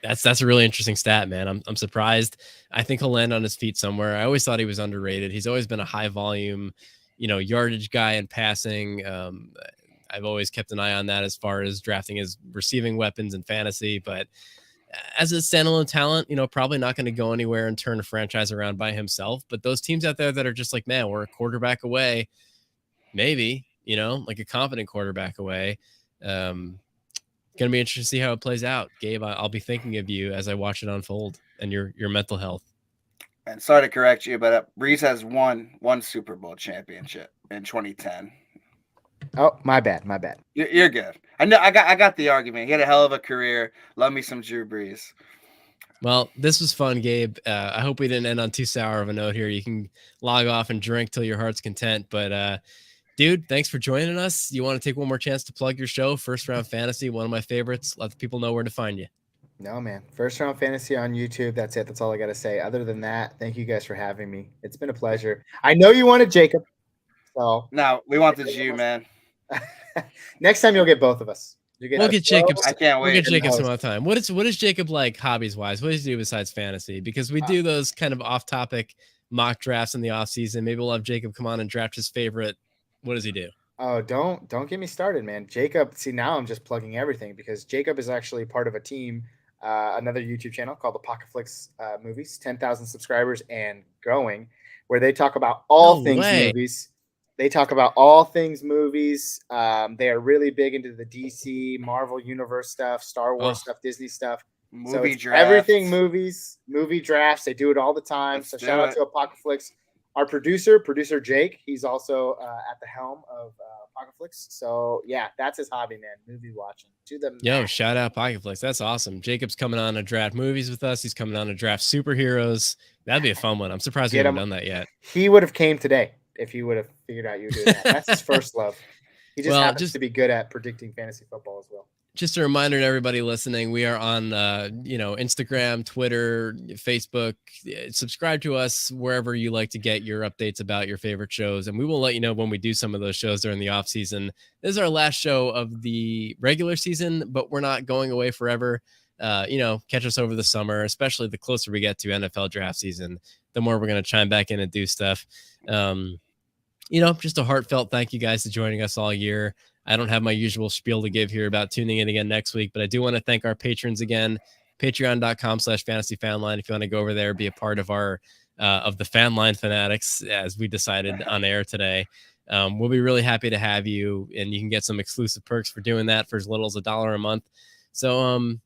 that's a really interesting stat, man. I'm surprised. I think he'll land on his feet somewhere. I always thought he was underrated. He's always been a high volume, yardage guy in passing. I've always kept an eye on that as far as drafting his receiving weapons in fantasy, but as a standalone talent, probably not going to go anywhere and turn a franchise around by himself. But those teams out there that are just like, man, we're a quarterback away, maybe, like a confident quarterback away. Going to be interesting to see how it plays out. Gabe, I'll be thinking of you as I watch it unfold and your mental health. And sorry to correct you, but Breeze has won one Super Bowl championship in 2010. Oh, my bad. You're good. I know. I got the argument. He had a hell of a career. Love me some Drew Brees. Well, this was fun, Gabe. I hope we didn't end on too sour of a note here. You can log off and drink till your heart's content. But dude, thanks for joining us. You want to take one more chance to plug your show, First Round Fantasy, one of my favorites. Let the people know where to find you. No, man. First Round Fantasy on YouTube. That's it. That's all I got to say. Other than that, thank you guys for having me. It's been a pleasure. I know you wanted Jacob. So no, we wanted you, man. Next time you'll get both of us. We'll get Jacob. I can't wait. We'll get Jacob some other time. What is Jacob like hobbies wise? What does he do besides fantasy? Because we do those kind of off topic mock drafts in the off season. Maybe we'll have Jacob come on and draft his favorite. What does he do? Oh, don't get me started, man. Jacob. See, now I'm just plugging everything because Jacob is actually part of a team, another YouTube channel called the Pocket Flicks Movies, 10,000 subscribers and growing, where they talk about all things movies. They talk about all things movies. They are really big into the DC, Marvel Universe stuff, Star Wars stuff, Disney stuff. Movie so drafts. Everything movies, movie drafts. They do it all the time. So shout out to Pocket Flicks. Our producer Jake, he's also at the helm of Pocket Flicks. So yeah, that's his hobby, man. Movie watching. To the Yo, shout out Pocket Flicks. That's awesome. Jacob's coming on to draft movies with us. He's coming on to draft superheroes. That'd be a fun one. I'm surprised we haven't done that yet. He would have came today if he would have figured out you were doing that. That's his first love. He just happens to be good at predicting fantasy football as well. Just a reminder to everybody listening, we are on Instagram, Twitter, Facebook. Subscribe to us wherever you like to get your updates about your favorite shows, and we will let you know when we do some of those shows during the off season. This is our last show of the regular season, but we're not going away forever. Catch us over the summer, especially the closer we get to NFL draft season, the more we're going to chime back in and do stuff. Just a heartfelt thank you guys for joining us all year. I don't have my usual spiel to give here about tuning in again next week, but I do want to thank our patrons again, patreon.com/fantasyfanline. If you want to go over there, be a part of our, of the Fanline fanatics, as we decided on air today. We'll be really happy to have you, and you can get some exclusive perks for doing that for as little as $1 a month. So,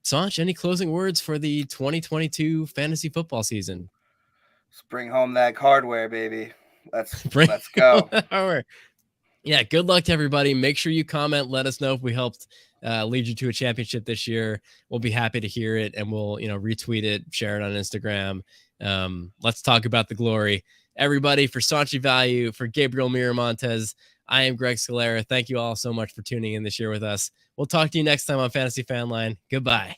Sanch, any closing words for the 2022 fantasy football season? Let's bring home that hardware, baby. Let's go. Yeah, good luck to everybody. Make sure you comment. Let us know if we helped lead you to a championship this year. We'll be happy to hear it, and we'll retweet it, share it on Instagram. Let's talk about the glory. Everybody, for Sanchi Value, for Gabriel Miramontes, I am Greg Scalera. Thank you all so much for tuning in this year with us. We'll talk to you next time on Fantasy Fanline. Goodbye.